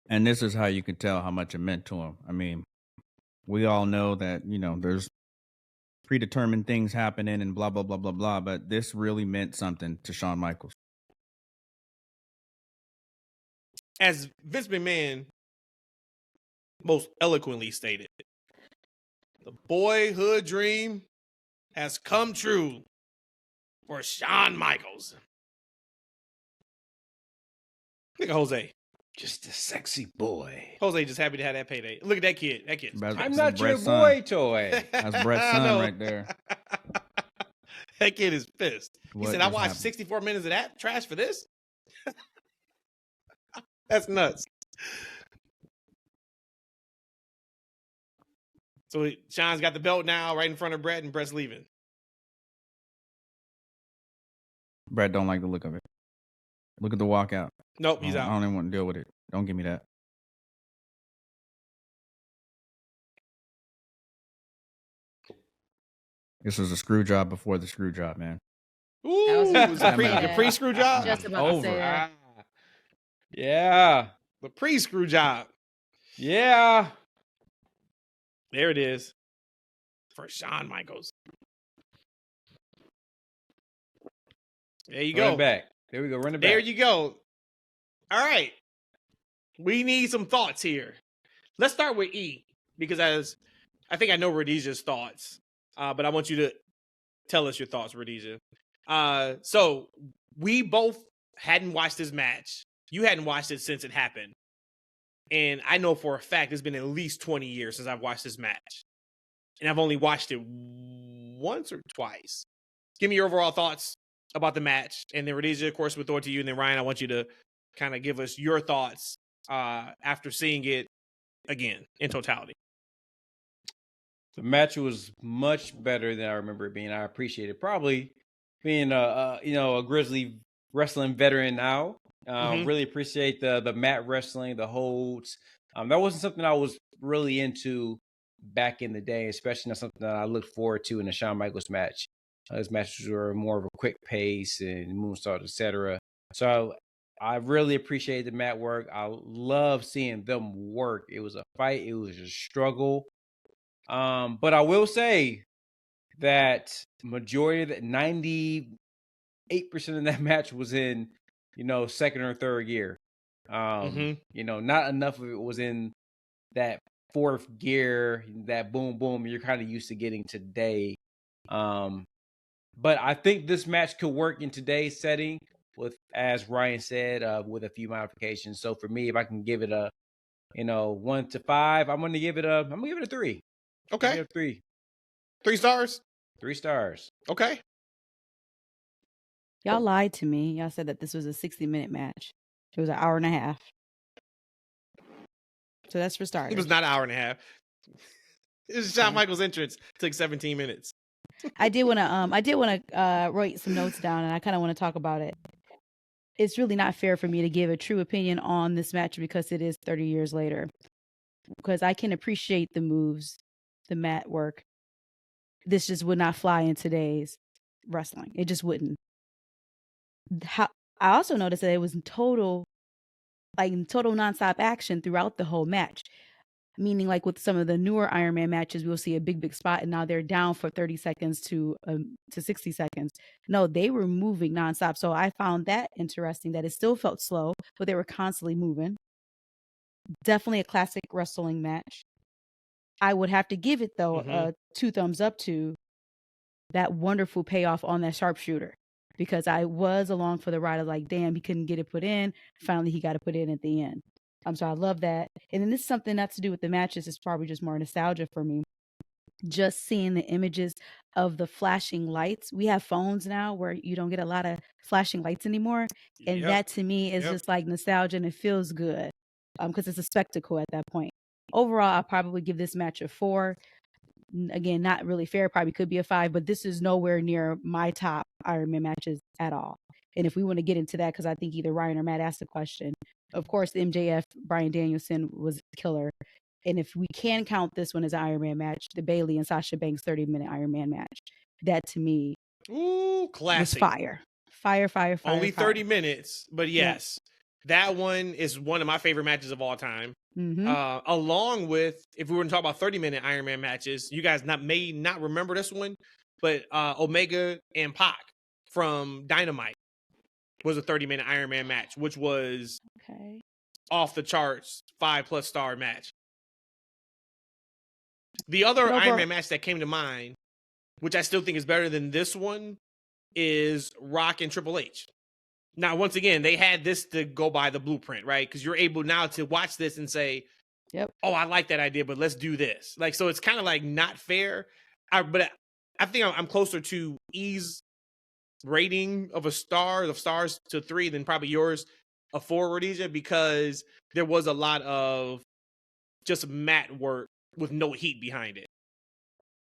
And this is how you can tell how much it meant to him. I mean, we all know that, there's predetermined things happening and blah, blah, blah, blah, blah. But this really meant something to Shawn Michaels.
As Vince McMahon most eloquently stated, the boyhood dream has come true for Shawn Michaels. Look at Jose.
Just a sexy boy.
Jose just happy to have that payday. Look at that kid. That kid.
I'm not your boy toy.
That's Bret's son right there.
That kid is pissed. He said, I watched 64 minutes of that trash for this? That's nuts. So Shawn's got the belt now right in front of Bret, and Bret's leaving.
Bret don't like the look of it. Look at the walkout.
Nope, he's out.
I don't even want to deal with it. Don't give me that. This was a screw job before the screw job, man.
Ooh, it was the pre-screw job?
Just about to say that.
Yeah.
The pre-screw job.
Yeah.
There it is. For Shawn Michaels. There you go.
Run it back. There we go. Run it back.
There you go. All right. We need some thoughts here. Let's start with E, because as I think I know Rhodesia's thoughts, but I want you to tell us your thoughts, Rhodesia. So we both hadn't watched this match. You hadn't watched it since it happened. And I know for a fact it's been at least 20 years since I've watched this match. And I've only watched it once or twice. Give me your overall thoughts about the match. And then Rhodesia, of course, we'll throw it to you. And then Ryan, I want you to kind of give us your thoughts after seeing it again in totality.
The match was much better than I remember it being. I appreciate it. Probably being a Grizzly wrestling veteran now. Really appreciate the mat wrestling, the holds. That wasn't something I was really into back in the day, especially not something that I looked forward to in a Shawn Michaels match. His matches were more of a quick pace and moonsault, etc. So I really appreciate the mat work. I love seeing them work. It was a fight. It was a struggle. But I will say that majority of that 98% of that match was in, second or third gear. Not enough of it was in that fourth gear, that boom, boom you're kind of used to getting today. But I think this match could work in today's setting with, as Ryan said, with a few modifications. So for me, if I can give it a, 1 to 5, I'm going to give it a 3.
Okay.
3.
3 stars?
3 stars.
Okay.
Y'all lied to me. Y'all said that this was a 60-minute match. It was an hour and a half. So that's for starters.
It was not an hour and a half. It was Shawn Michaels' entrance. Took 17 minutes.
I did want to write some notes down, and I kind of want to talk about it. It's really not fair for me to give a true opinion on this match because it is 30 years later. Because I can appreciate the moves, the mat work. This just would not fly in today's wrestling. It just wouldn't. I also noticed that it was total nonstop action throughout the whole match. Meaning, like with some of the newer Iron Man matches, we'll see a big spot, and now they're down for 30 seconds to 60 seconds. No, they were moving nonstop. So I found that interesting, that it still felt slow, but they were constantly moving. Definitely a classic wrestling match. I would have to give it, though, 2 thumbs up to that wonderful payoff on that sharpshooter, because I was along for the ride of like, damn, he couldn't get it put in. Finally, he got it put in at the end. So I love that. And then this is something not to do with the matches. It's probably just more nostalgia for me. Just seeing the images of the flashing lights. We have phones now where you don't get a lot of flashing lights anymore. And that to me is just like nostalgia, and it feels good because it's a spectacle at that point. Overall, I'll probably give this match a 4. Again, not really fair. Probably could be a 5, but this is nowhere near my top Iron Man matches at all. And if we want to get into that, because I think either Ryan or Matt asked the question, of course, the MJF Bryan Danielson was killer. And if we can count this one as an Iron Man match, the Bayley and Sasha Banks 30-minute Iron Man match, that to me
classic.
was fire. Fire.
Only 30 minutes, but yes, that one is one of my favorite matches of all time.
Mm-hmm.
Along with, if we were to talk about 30-minute Iron Man matches, you guys may not remember this one, but Omega and Pac from Dynamite was a 30-minute Iron Man match, which was off the charts, 5+ star match. The other Iron Man match that came to mind, which I still think is better than this one, is Rock and Triple H. Now, once again, they had this to go by the blueprint, right? Because you're able now to watch this and say,
"Yep,
oh, I like that idea, but let's do this." Like, so it's kind of like not fair. But I think I'm closer to E's rating of stars to 3 than probably yours, a 4, Rhodesia, because there was a lot of just mat work with no heat behind it.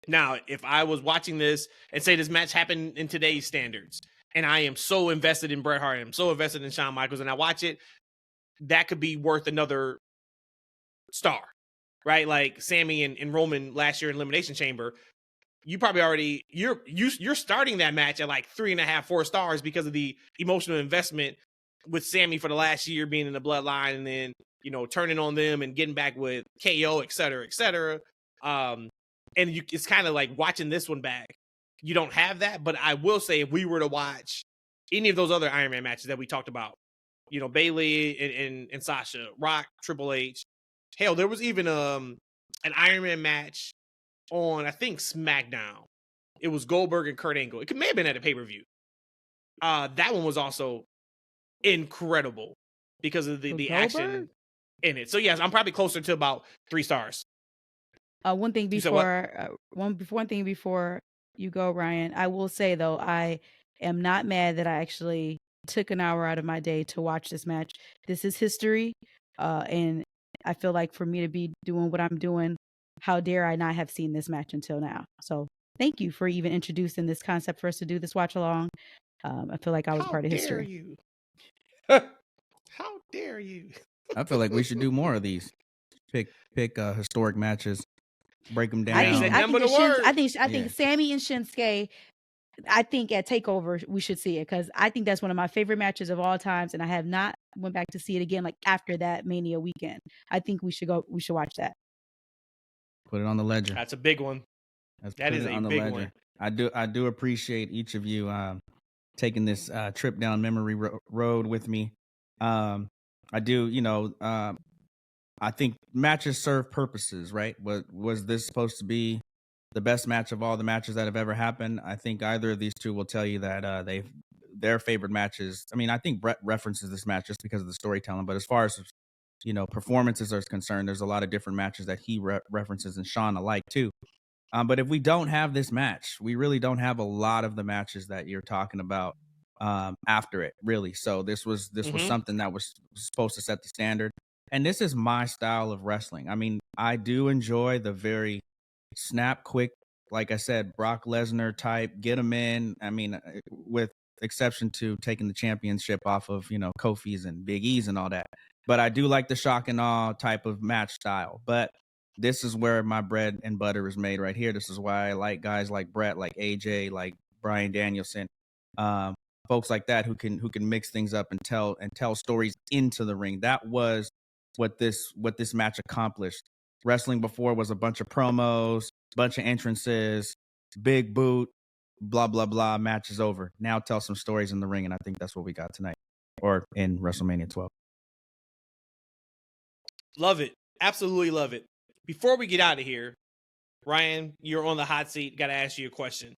Now, if I was watching this and say this match happened in today's standards, and I am so invested in Bret Hart, I'm so invested in Shawn Michaels, and I watch it, that could be worth another star, right? Like Sammy and Roman last year in Elimination Chamber. You probably already you're starting that match at like 3.5, 4 stars because of the emotional investment with Sammy for the last year being in the bloodline, and then turning on them and getting back with KO, et cetera, et cetera. And it's kind of like watching this one back. You don't have that, but I will say if we were to watch any of those other Iron Man matches that we talked about, Bayley and Sasha, Rock, Triple H, hell, there was even an Iron Man match on, I think, SmackDown. It was Goldberg and Kurt Angle. It may have been at a pay-per-view. That one was also incredible because of the action in it. So yes, I'm probably closer to about 3 stars.
One thing before you go, Ryan, I will say though, I am not mad that I actually took an hour out of my day to watch this match. This is history, and I feel like for me to be doing what I'm doing, how dare I not have seen this match until now? So thank you for even introducing this concept for us to do this watch along. I feel like I was part of history.
How dare you?
I feel like we should do more of these. Pick historic matches, break them down.
I think Sammy and Shinsuke. I think at TakeOver we should see it because I think that's one of my favorite matches of all times, and I have not went back to see it again. Like after that Mania weekend, I think we should go. We should watch that.
Put it on the ledger.
That's a big one. That is a big one.
I do appreciate each of you taking this trip down memory road with me. I do. I think matches serve purposes, right? Was this supposed to be the best match of all the matches that have ever happened? I think either of these two will tell you that their favorite matches. I mean, I think Bret references this match just because of the storytelling, but as far as performances are concerned, there's a lot of different matches that he references, and Shawn alike too. But if we don't have this match, we really don't have a lot of the matches that you're talking about after it, really. So this was something that was supposed to set the standard. And this is my style of wrestling. I mean, I do enjoy the very snap, quick, like I said, Brock Lesnar type, get him in. I mean, with exception to taking the championship off of, Kofi's and Big E's and all that. But I do like the shock and awe type of match style. But this is where my bread and butter is made right here. This is why I like guys like Bret, like AJ, like Bryan Danielson, folks like that who can mix things up and tell stories into the ring. That was what this match accomplished. Wrestling before was a bunch of promos, bunch of entrances, big boot, blah blah blah. Match is over. Now tell some stories in the ring, and I think that's what we got tonight, or in WrestleMania 12.
Love it, absolutely love it. Before we get out of here, Ryan, you're on the hot seat. Got to ask you a question.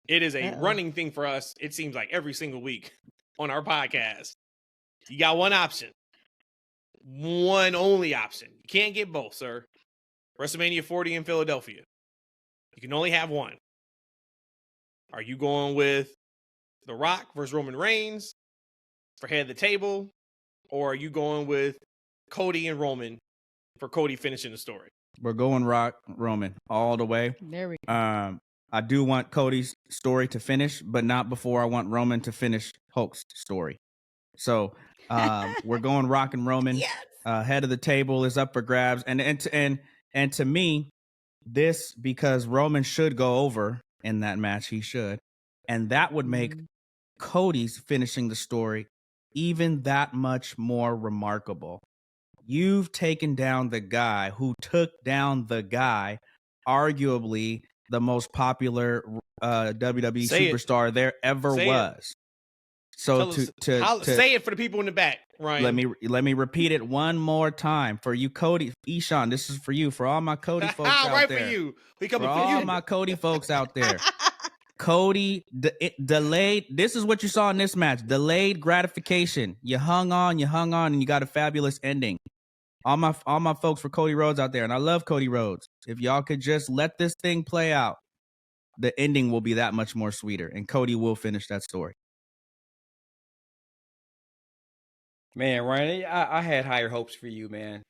It is a running thing for us. It seems like every single week on our podcast. You got one option. One only option. You can't get both, sir. WrestleMania 40 in Philadelphia. You can only have one. Are you going with The Rock versus Roman Reigns for head of the table? Or are you going with Cody and Roman for Cody finishing the story?
We're going Roman all the way.
There we go.
I do want Cody's story to finish, but not before I want Roman to finish Hulk's story. So we're going Rock and Roman.
Yes.
Head of the table is up for grabs, and to me, this, because Roman should go over in that match, he should, and that would make Cody's finishing the story even that much more remarkable. You've taken down the guy who took down the guy, arguably the most popular WWE superstar there ever was. So
say it for the people in the back, Ryan.
Let me repeat it one more time for you, Cody. Eshawn, this is for you, for all my Cody folks out
right
there.
For you. We
coming for all my Cody folks out there. Cody delayed. This is what you saw in this match. Delayed gratification. You hung on, and you got a fabulous ending. All my folks for Cody Rhodes out there, and I love Cody Rhodes. If y'all could just let this thing play out, the ending will be that much more sweeter, and Cody will finish that story.
Man, Ryan, I had higher hopes for you, man.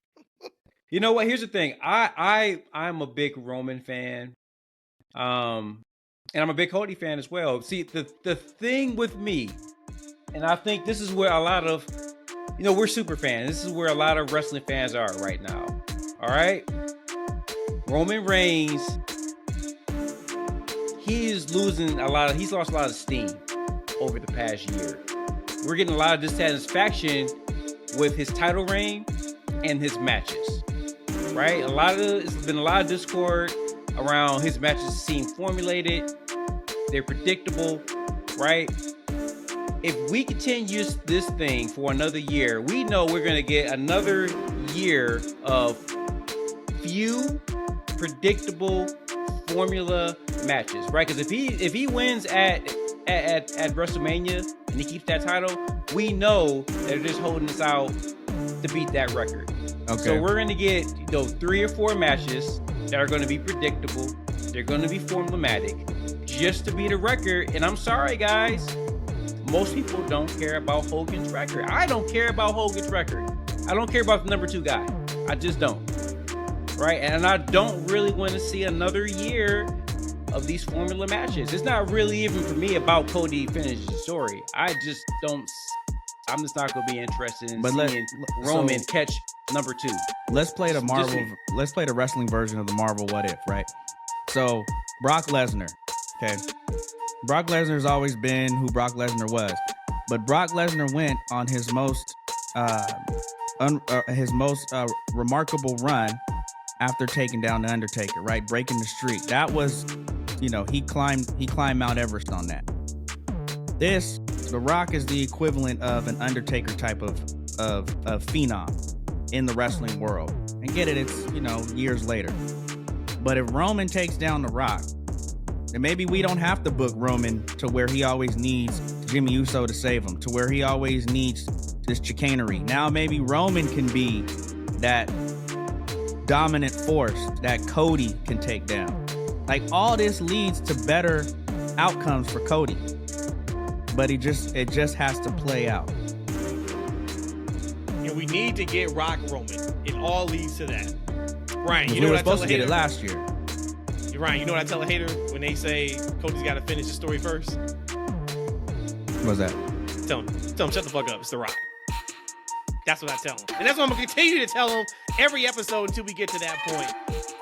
You know what? Here's the thing. I'm a big Roman fan, and I'm a big Cody fan as well. See, the thing with me, and I think this is where a lot of, we're super fans. This is where a lot of wrestling fans are right now. All right? Roman Reigns, he's lost a lot of steam over the past year. We're getting a lot of dissatisfaction with his title reign and his matches. Right? It's been a lot of discord around his matches seem formulated. They're predictable, right? If we continue this thing for another year, we know we're going to get another year of few predictable formula matches, right? Because if he wins at WrestleMania and he keeps that title, we know they're just holding us out to beat that record. Okay. So we're going to get 3 or 4 matches that are going to be predictable. They're going to be formulaic just to beat a record. And I'm sorry, guys. Most people don't care about Hogan's record. I don't care about Hogan's record. I don't care about the number 2 guy. I just don't. Right? And I don't really want to see another year of these formula matches. It's not really even for me about Cody finishing the story. I'm just not going to be interested in seeing Roman catch number 2.
Let's play the wrestling version of the Marvel What If, right? So, Brock Lesnar, okay? Brock Lesnar's always been who Brock Lesnar was, but Brock Lesnar went on his most remarkable run after taking down the Undertaker, right? Breaking the streak. That was, he climbed Mount Everest on that. The Rock is the equivalent of an Undertaker type of phenom in the wrestling world. And get it, it's, years later. But if Roman takes down The Rock, then maybe we don't have to book Roman to where he always needs Jimmy Uso to save him, to where he always needs this chicanery. Now maybe Roman can be that dominant force that Cody can take down. Like, all this leads to better outcomes for Cody. But it just has to play out.
And we need to get Rock Roman. It all leads to that. Ryan,
we were supposed to get it last year.
Ryan, you know what I tell a hater when they say Cody's got to finish the story first?
What's that?
Tell him, shut the fuck up. It's The Rock. That's what I tell him. And that's what I'm going to continue to tell him every episode until we get to that point.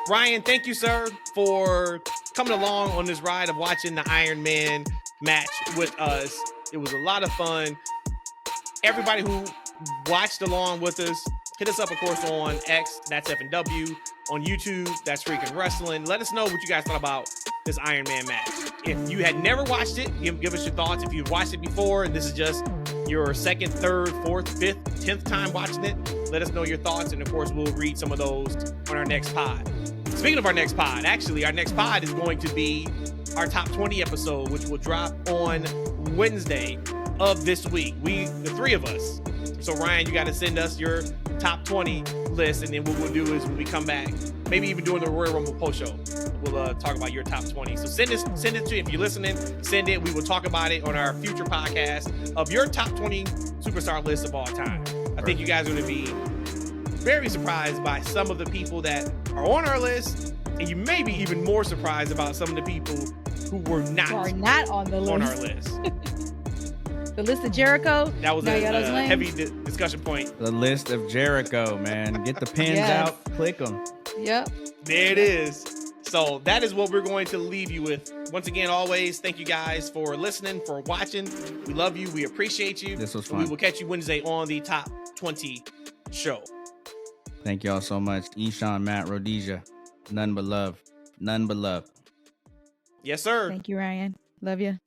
Ryan, thank you, sir, for coming along on this ride of watching the Iron Man match with us. It was a lot of fun. Everybody who watched along with us, hit us up, of course, on X, that's F&W, on YouTube, that's Freakin Wrestling. Let us know what you guys thought about this Iron Man match. If you had never watched it, give us your thoughts. If you've watched it before and this is just your second, third, fourth, fifth, 10th time watching it, let us know your thoughts, and of course we'll read some of those on our next pod. Speaking of our next pod, actually our next pod is going to be our top 20 episode, which will drop on Wednesday of this week. The 3 of us. So Ryan, you got to send us your top 20 list, and then what we'll do is when we come back, maybe even during the Royal Rumble post show, we'll talk about your top 20. So send it to, if you're listening, send it. We will talk about it on our future podcast of your top 20 superstar list of all time. I think you guys are going to be very surprised by some of the people that are on our list, and you may be even more surprised about some of the people who are not on the list. On our list.
The list of Jericho.
That was a heavy discussion point.
The list of Jericho, man. Get the pins out, click them.
Yep.
There it is. So that is what we're going to leave you with Once again, always, thank you guys for listening, for watching. We love you. We appreciate you.
This was fun.
We will catch you Wednesday on the Top 20 show.
Thank y'all so much. Eshawn, Matt, Rhodesia. None but love. None but love.
Yes, sir.
Thank you, Ryan. Love you.